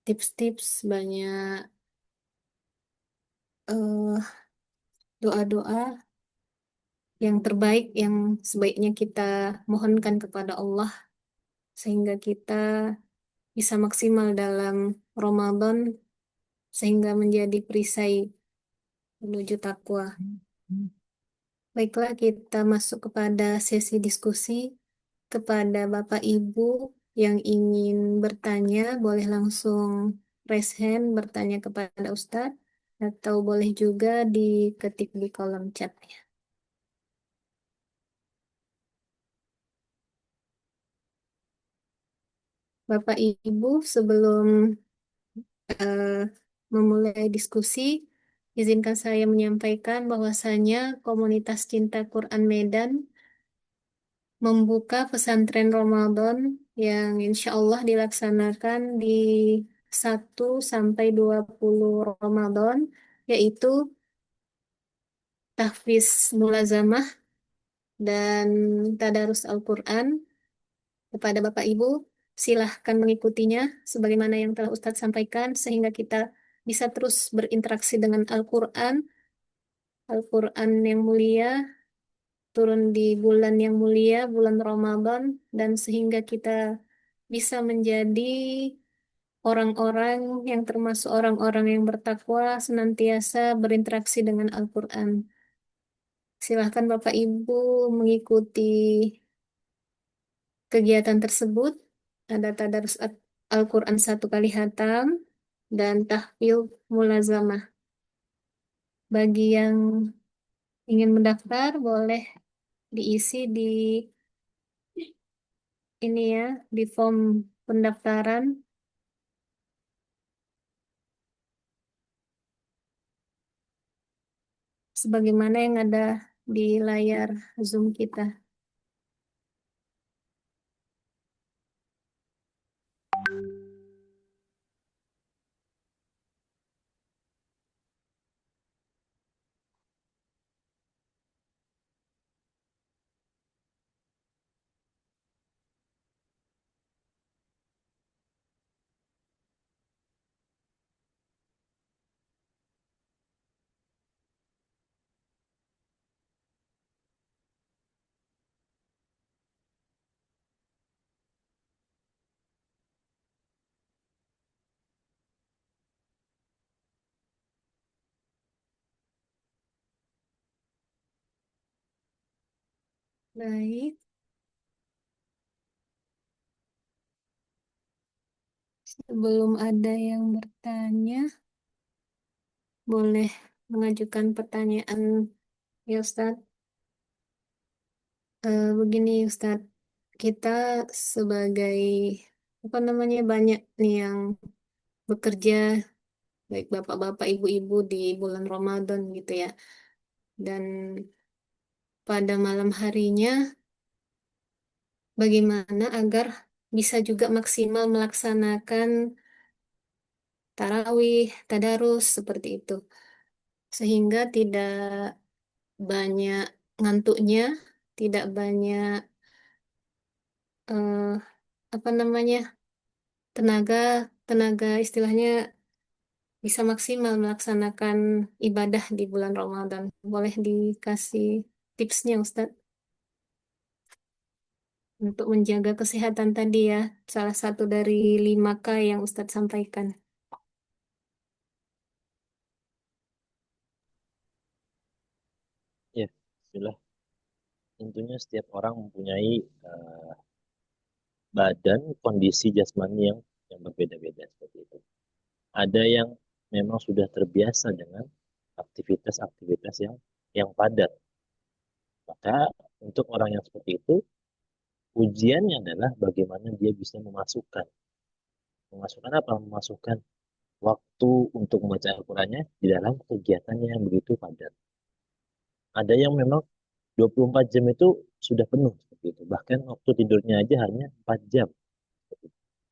tips-tips, banyak eh, doa-doa yang terbaik yang sebaiknya kita mohonkan kepada Allah sehingga kita bisa maksimal dalam Ramadan sehingga menjadi perisai menuju takwa. Baiklah, kita masuk kepada sesi diskusi. Kepada Bapak Ibu yang ingin bertanya, boleh langsung raise hand bertanya kepada Ustadz, atau boleh juga diketik di kolom chat. Bapak Ibu, sebelum eh, memulai diskusi, izinkan saya menyampaikan bahwasanya komunitas Cinta Quran Medan membuka pesantren Ramadan yang insya Allah dilaksanakan di 1 sampai 20 Ramadan, yaitu tahfiz mulazamah dan tadarus Al-Quran kepada Bapak Ibu. silahkan mengikutinya sebagaimana yang telah Ustadz sampaikan sehingga kita bisa terus berinteraksi dengan Al-Quran, Al-Quran yang mulia, turun di bulan yang mulia, bulan Ramadan, dan sehingga kita bisa menjadi orang-orang yang termasuk orang-orang yang bertakwa senantiasa berinteraksi dengan Al-Quran. Silahkan Bapak Ibu mengikuti kegiatan tersebut. Ada tadarus Al-Quran 1 kali khatam dan tahfidz mulazamah. Bagi yang ingin mendaftar boleh diisi di ini ya, di form pendaftaran sebagaimana yang ada di layar Zoom kita. Baik, sebelum ada yang bertanya, boleh mengajukan pertanyaan ya Ustadz. Begini Ustadz, kita sebagai apa namanya banyak nih yang bekerja, baik bapak-bapak, ibu-ibu di bulan Ramadan gitu ya. Dan pada malam harinya, bagaimana agar bisa juga maksimal melaksanakan tarawih, tadarus seperti itu, sehingga tidak banyak ngantuknya, tidak banyak eh, apa namanya tenaga tenaga istilahnya bisa maksimal melaksanakan ibadah di bulan Ramadan. Boleh dikasih tipsnya Ustadz untuk menjaga kesehatan tadi ya, salah satu dari 5K yang Ustadz sampaikan. Ya, bismillah. Tentunya setiap orang mempunyai badan, kondisi jasmani yang berbeda-beda seperti itu. Ada yang memang sudah terbiasa dengan aktivitas-aktivitas yang padat. Maka untuk orang yang seperti itu, ujiannya adalah bagaimana dia bisa memasukkan. Memasukkan apa? Memasukkan waktu untuk membaca Al-Qurannya di dalam kegiatannya yang begitu padat. Ada yang memang 24 jam itu sudah penuh seperti itu. Bahkan waktu tidurnya aja hanya 4 jam.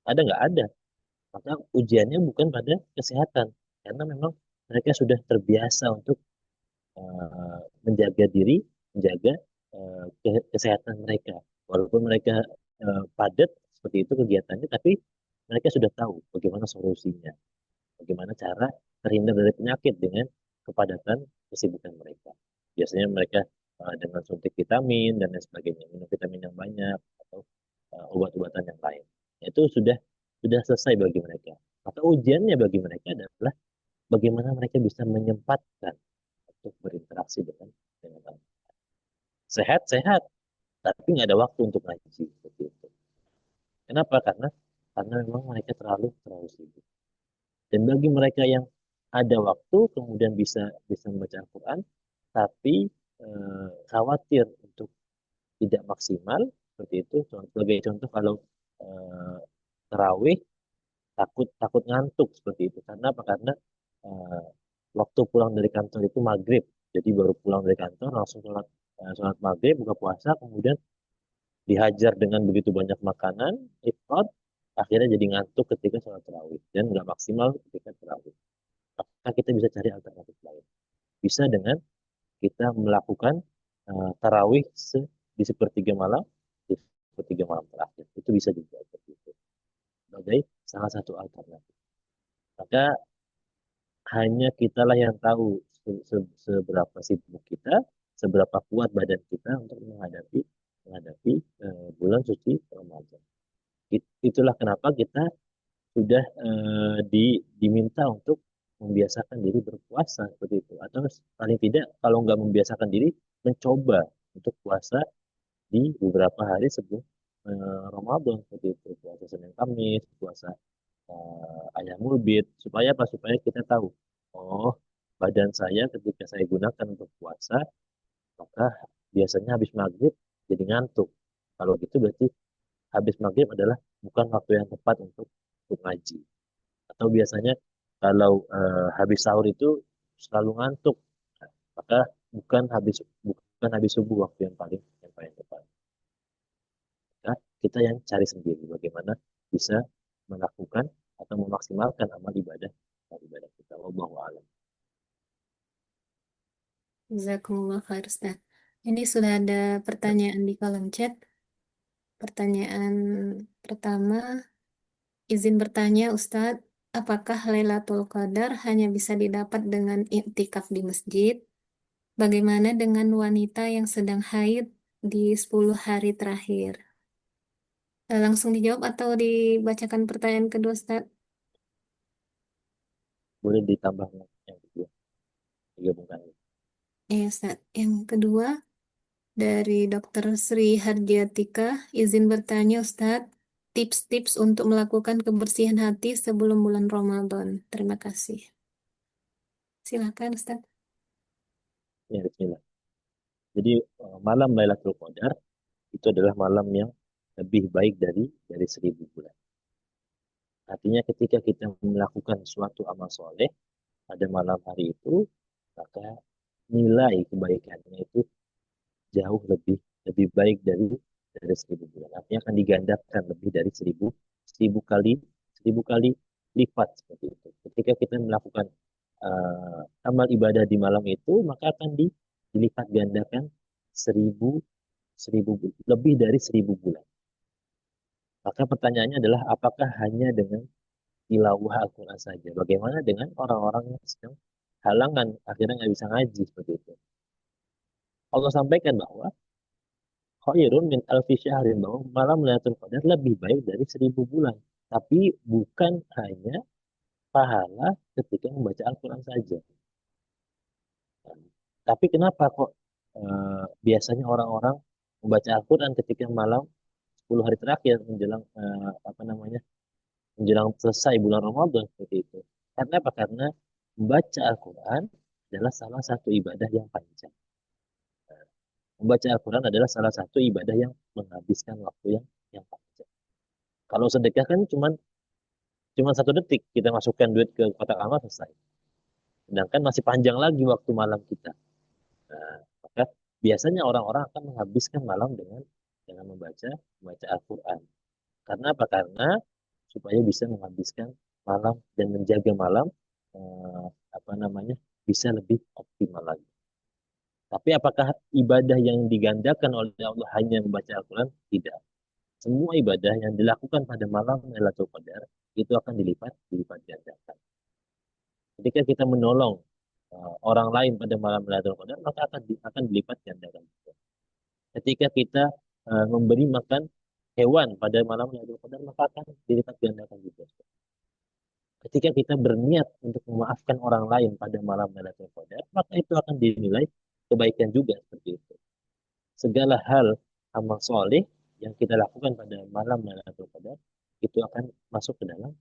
Ada nggak? Ada. Maka ujiannya bukan pada kesehatan. Karena memang mereka sudah terbiasa untuk menjaga diri, menjaga kesehatan mereka. Walaupun mereka padat seperti itu kegiatannya, tapi mereka sudah tahu bagaimana solusinya, bagaimana cara terhindar dari penyakit dengan kepadatan kesibukan mereka. Biasanya mereka dengan suntik vitamin dan lain sebagainya, minum vitamin yang banyak atau obat-obatan yang lain. Itu sudah selesai bagi mereka. Maka ujiannya bagi mereka adalah bagaimana mereka bisa menyempatkan untuk berinteraksi dengan orang. Sehat-sehat, tapi nggak ada waktu untuk ngaji seperti itu. Kenapa? Karena memang mereka terlalu sibuk. Dan bagi mereka yang ada waktu, kemudian bisa bisa membaca Al-Quran, tapi khawatir untuk tidak maksimal seperti itu. Sebagai contoh kalau eh, terawih takut takut ngantuk seperti itu. Karena apa? Karena eh, waktu pulang dari kantor itu maghrib. Jadi baru pulang dari kantor langsung sholat maghrib, buka puasa, kemudian dihajar dengan begitu banyak makanan, iftar, akhirnya jadi ngantuk ketika sholat tarawih dan nggak maksimal ketika tarawih. Maka kita bisa cari alternatif lain. Bisa dengan kita melakukan tarawih di sepertiga malam, di sepertiga malam terakhir. Itu bisa juga seperti itu. sebagai salah satu alternatif. Maka hanya kitalah yang tahu seberapa sibuk kita, seberapa kuat badan kita untuk menghadapi menghadapi bulan suci Ramadan. Itulah kenapa kita sudah diminta untuk membiasakan diri berpuasa seperti itu, atau paling tidak kalau nggak membiasakan diri, mencoba untuk puasa di beberapa hari sebelum Ramadan seperti itu, puasa Senin Kamis, puasa Ayyamul Bid, supaya apa? Supaya kita tahu, oh, badan saya ketika saya gunakan untuk puasa, maka biasanya habis maghrib jadi ngantuk. Kalau gitu berarti habis maghrib adalah bukan waktu yang tepat untuk ngaji. Atau biasanya kalau habis sahur itu selalu ngantuk, maka bukan habis subuh waktu yang paling tepat. Maka kita yang cari sendiri bagaimana bisa melakukan atau memaksimalkan amal ibadah kita. Wallahu a'lam. Jazakumullah khair, Ustaz. Ini sudah ada pertanyaan di kolom chat. Pertanyaan pertama, izin bertanya Ustadz, apakah Lailatul Qadar hanya bisa didapat dengan iktikaf di masjid? Bagaimana dengan wanita yang sedang haid di 10 hari terakhir? Langsung dijawab atau dibacakan pertanyaan kedua, Ustadz? Boleh ditambah yang kedua, digabungkan. Ya, Ustadz. Yang kedua, dari Dr. Sri Hardiatika, izin bertanya Ustadz, tips-tips untuk melakukan kebersihan hati sebelum bulan Ramadan. Terima kasih. Silakan Ustadz. Ya, bismillah. Jadi malam Lailatul Qadar itu adalah malam yang lebih baik dari 1000 bulan. Artinya ketika kita melakukan suatu amal soleh pada malam hari itu, maka nilai kebaikannya itu jauh lebih lebih baik dari 1000 bulan. Artinya akan digandakan lebih dari 1000 kali lipat seperti itu. Ketika kita melakukan amal ibadah di malam itu, maka akan dilipat gandakan 1000 lebih dari 1000 bulan. Maka pertanyaannya adalah apakah hanya dengan tilawah Al-Quran saja? Bagaimana dengan orang-orang yang sedang halangan, akhirnya nggak bisa ngaji seperti itu? Allah sampaikan bahwa khairun min alfi syahrin, bahwa malam Lailatul Qadar lebih baik dari 1000 bulan. Tapi bukan hanya pahala ketika membaca Al-Quran saja. Tapi kenapa kok biasanya orang-orang membaca Al-Quran ketika malam 10 hari terakhir menjelang apa namanya, menjelang selesai bulan Ramadan seperti itu? Karena apa? Karena membaca Al-Quran adalah salah satu ibadah yang panjang. Membaca Al-Quran adalah salah satu ibadah yang menghabiskan waktu yang panjang. Kalau sedekah kan cuma 1 detik kita masukkan duit ke kotak amal selesai. Sedangkan masih panjang lagi waktu malam kita. Nah, maka biasanya orang-orang akan menghabiskan malam dengan membaca Al-Quran. Karena apa? Karena supaya bisa menghabiskan malam dan menjaga malam apa namanya, bisa lebih optimal lagi. Tapi apakah ibadah yang digandakan oleh Allah hanya membaca Al-Quran? Tidak. Semua ibadah yang dilakukan pada malam Lailatul Qadar itu akan dilipat gandakan. Ketika kita menolong orang lain pada malam Lailatul Qadar, maka akan dilipat gandakan. Ketika kita memberi makan hewan pada malam Lailatul Qadar, maka akan dilipat gandakan juga. Ketika kita berniat untuk memaafkan orang lain pada malam Lailatul Qadar, maka itu akan dinilai kebaikan juga seperti itu. Segala hal amal soleh yang kita lakukan pada malam Lailatul Qadar itu akan masuk ke dalam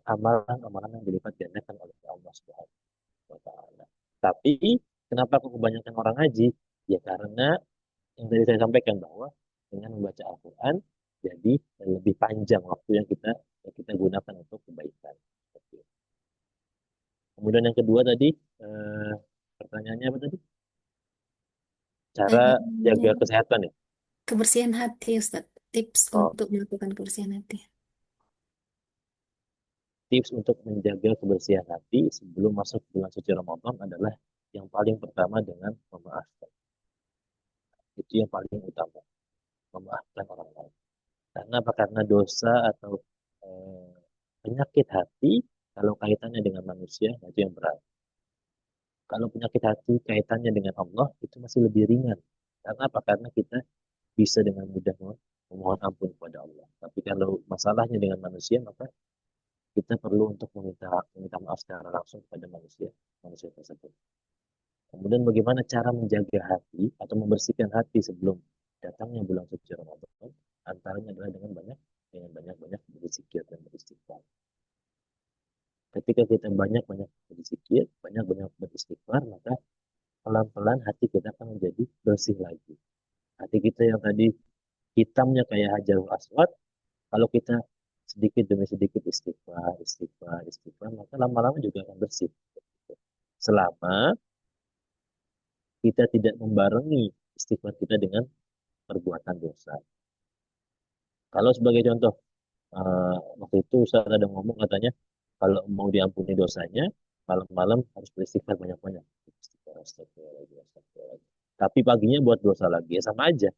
amalan-amalan yang dilipat gandakan oleh Allah Subhanahu wa taala. Tapi kenapa kok kebanyakan orang ngaji? Ya karena yang tadi saya sampaikan bahwa dengan membaca Al-Quran jadi lebih panjang waktu yang kita gunakan untuk kebaikan. Kemudian yang kedua tadi pertanyaannya apa tadi? Cara jaga kesehatan ya? Kebersihan hati, Ustaz. Tips Oh, untuk melakukan kebersihan hati. tips untuk menjaga kebersihan hati sebelum masuk bulan suci Ramadan adalah yang paling pertama dengan memaafkan. Itu yang paling utama, memaafkan orang lain. Karena apa? Karena dosa atau Penyakit hati kalau kaitannya dengan manusia itu yang berat. Kalau penyakit hati kaitannya dengan Allah itu masih lebih ringan. Karena apa? Karena kita bisa dengan mudah memohon ampun kepada Allah. Tapi kalau masalahnya dengan manusia, maka kita perlu untuk meminta maaf secara langsung kepada manusia tersebut. Kemudian bagaimana cara menjaga hati atau membersihkan hati sebelum datangnya bulan suci Ramadan? Antaranya adalah dengan banyak berzikir dan beristighfar. Ketika kita banyak-banyak berzikir, banyak-banyak beristighfar, maka pelan-pelan hati kita akan menjadi bersih lagi. Hati kita yang tadi hitamnya kayak Hajarul Aswad, kalau kita sedikit demi sedikit istighfar, istighfar, istighfar, maka lama-lama juga akan bersih. Selama kita tidak membarengi istighfar kita dengan perbuatan dosa. Kalau sebagai contoh, waktu itu Ustaz ada ngomong katanya, kalau mau diampuni dosanya, malam-malam harus beristighfar banyak-banyak. Istighfar, astagfirullahaladzim, astagfirullahaladzim. Tapi paginya buat dosa lagi, ya sama aja.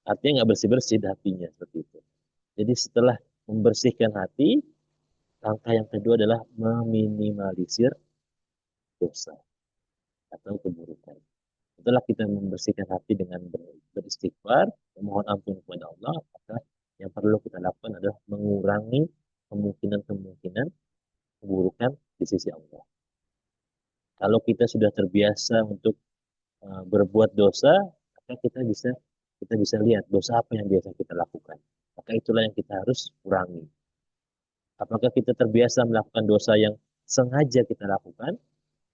Artinya nggak bersih-bersih hatinya, seperti itu. Jadi setelah membersihkan hati, langkah yang kedua adalah meminimalisir dosa atau keburukan. Setelah kita membersihkan hati dengan beristighfar, memohon ampun kepada Allah, maka yang perlu kita lakukan adalah mengurangi kemungkinan-kemungkinan keburukan di sisi Allah. Kalau kita sudah terbiasa untuk berbuat dosa, maka kita bisa lihat dosa apa yang biasa kita lakukan. Maka itulah yang kita harus kurangi. Apakah kita terbiasa melakukan dosa yang sengaja kita lakukan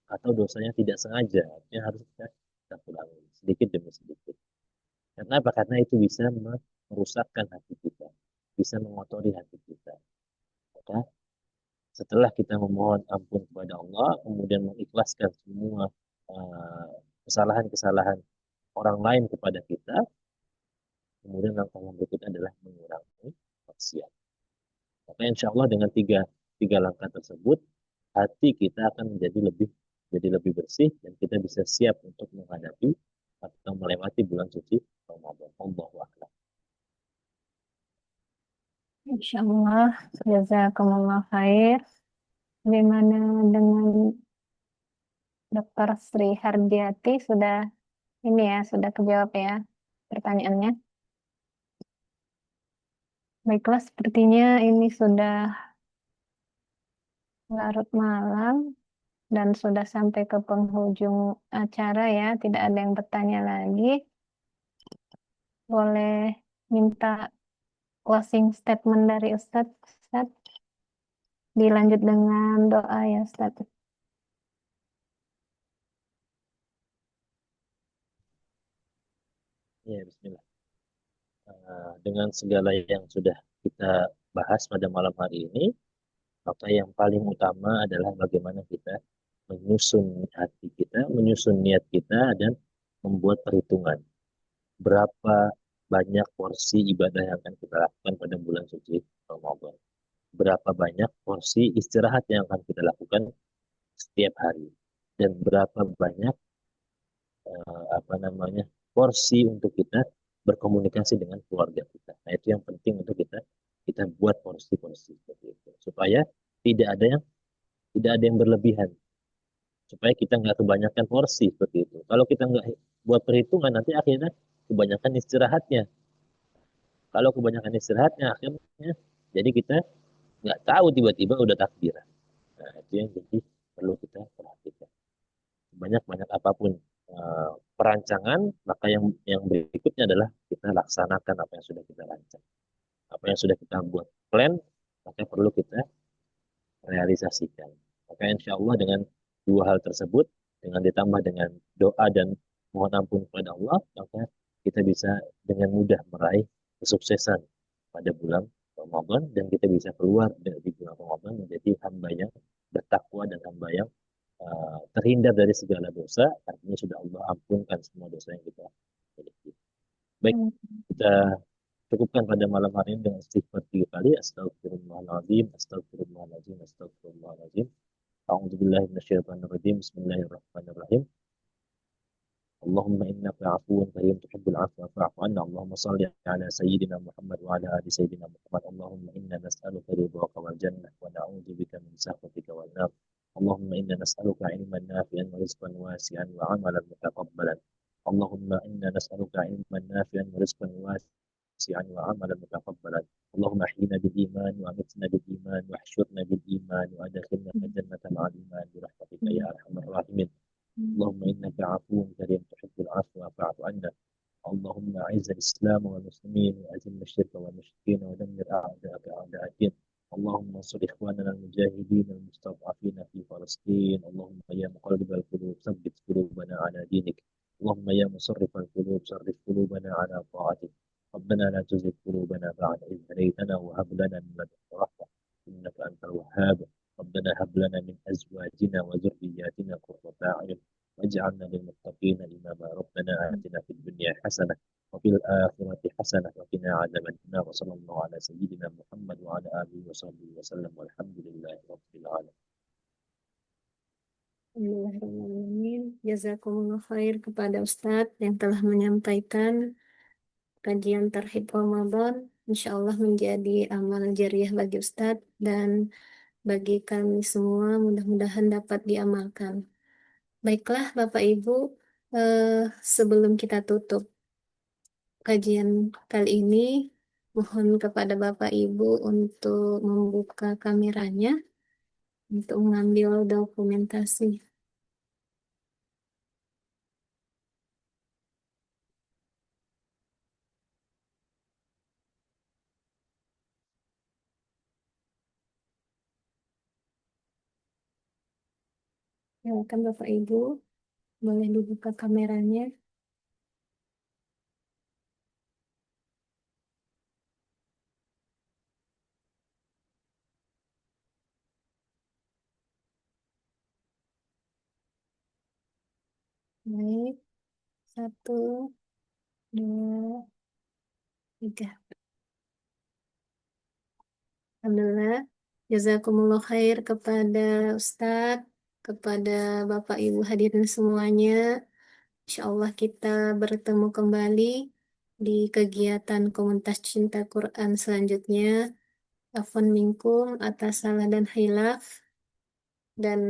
atau dosanya tidak sengaja? Artinya harus kita kurangi sedikit demi sedikit. Karena apa? Karena itu bisa merusakkan hati kita, bisa mengotori hati kita. Maka setelah kita memohon ampun kepada Allah, kemudian mengikhlaskan semua kesalahan-kesalahan orang lain kepada kita, kemudian langkah yang berikutnya adalah mengurangi maksiat. Maka insya Allah dengan tiga langkah tersebut, hati kita akan jadi lebih bersih dan kita bisa siap untuk menghadapi atau melewati bulan suci Ramadan. Allahu Akbar. Insya Allah, jazakumullah khair. Bagaimana dengan Dr. Sri Hardiati sudah kejawab ya pertanyaannya. Baiklah, sepertinya ini sudah larut malam dan sudah sampai ke penghujung acara ya. Tidak ada yang bertanya lagi. Boleh minta closing statement dari Ustadz. Ustadz, dilanjut dengan doa ya Ustadz. Ya, Bismillah. Dengan segala yang sudah kita bahas pada malam hari ini, maka yang paling utama adalah bagaimana kita menyusun hati kita, menyusun niat kita, dan membuat perhitungan. Berapa banyak porsi ibadah yang akan kita lakukan pada bulan suci Ramadan. Berapa banyak porsi istirahat yang akan kita lakukan setiap hari. Dan berapa banyak porsi untuk kita berkomunikasi dengan keluarga kita. Nah, itu yang penting untuk kita buat porsi-porsi seperti itu supaya tidak ada yang tidak ada yang berlebihan, supaya kita nggak kebanyakan porsi seperti itu. Kalau kita nggak buat perhitungan, nanti akhirnya kebanyakan istirahatnya. Kalau kebanyakan istirahatnya, akhirnya jadi kita nggak tahu tiba-tiba udah takbiran. Nah, itu yang jadi perlu kita perhatikan. Banyak-banyak apapun perancangan, maka yang berikutnya adalah kita laksanakan apa yang sudah kita rancang. Apa yang sudah kita buat plan, maka perlu kita realisasikan. Maka insya Allah dengan dua hal tersebut, dengan ditambah dengan doa dan mohon ampun kepada Allah, maka kita bisa dengan mudah meraih kesuksesan pada bulan Ramadan dan kita bisa keluar dari bulan Ramadan menjadi hamba yang bertakwa dan hamba yang terhindar dari segala dosa, artinya sudah Allah ampunkan semua dosa yang kita miliki. Baik, kita cukupkan pada malam hari ini dengan istighfar 3 kali. Astagfirullahaladzim, astagfirullahaladzim, astagfirullahaladzim. A'udzubillahi minasyaitonirrajim. Bismillahirrahmanirrahim. اللهم إنك عفو كريم تحب العفو فاعف عنا. اللهم صل على سيدنا محمد وعلى آل سيدنا محمد. اللهم إنا نسألك رضاك والجنة ونعوذ بك من سخطك والنار. اللهم إنا نسألك علما نافعا ورزقا واسعا وعملا متقبلا. اللهم إنا نسألك علما نافعا ورزقا واسعا وعملا متقبلا. اللهم أحينا بالإيمان وأمتنا بالإيمان واحشرنا بالإيمان وأدخلنا الجنة مع الإيمان برحمتك يا أرحم الراحمين. اللهم إنك عفو كريم تحب العفو فاعف عنا. اللهم أعز الإسلام والمسلمين وأذل الشرك والمشركين ودمر أعداءك أعداء الدين. اللهم انصر إخواننا المجاهدين المستضعفين في فلسطين. اللهم يا مقلب القلوب ثبت قلوبنا على دينك. اللهم يا مصرف القلوب صرف قلوبنا على طاعتك. ربنا لا تزغ قلوبنا بعد إذ هديتنا وهب لنا من لدنك رحمة إنك أنت الوهاب. ربنا هب لنا من أزواجنا وذرياتنا قرة أعين واجعلنا للمتقين إماما. ربنا آتنا في الدنيا حسنة وفي الآخرة حسنة وقنا عذاب النار. وصلى الله على سيدنا محمد وعلى آله وصحبه وسلم والحمد لله رب العالمين. Bismillahirrahmanirrahim. Jazakumullah khair kepada Ustadz yang telah menyampaikan kajian Tarhib Ramadan. Insya Allah menjadi amal jariah bagi Ustadz dan bagi kami semua mudah-mudahan dapat diamalkan. Baiklah Bapak Ibu, sebelum kita tutup kajian kali ini, mohon kepada Bapak Ibu untuk membuka kameranya untuk mengambil dokumentasi. Silakan Bapak Ibu, boleh dibuka kameranya. Baik, 1, 2, 3. Alhamdulillah. Jazakumullah khair kepada Ustadz, kepada Bapak Ibu hadirin semuanya. Insya Allah kita bertemu kembali di kegiatan Komunitas Cinta Quran selanjutnya. Afwan minkum atas salah dan hilaf. Dan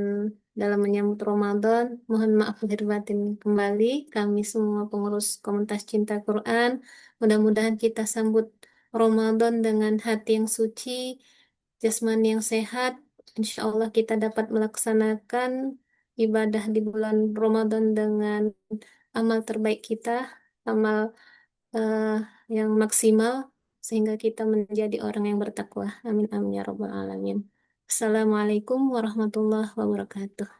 dalam menyambut Ramadan, mohon maaf lahir batin kembali kami semua pengurus Komunitas Cinta Quran. Mudah-mudahan kita sambut Ramadan dengan hati yang suci, jasmani yang sehat. Insya Allah kita dapat melaksanakan ibadah di bulan Ramadan dengan amal terbaik kita, amal eh, yang maksimal, sehingga kita menjadi orang yang bertakwa. Amin amin ya rabbal alamin. Assalamualaikum warahmatullahi wabarakatuh.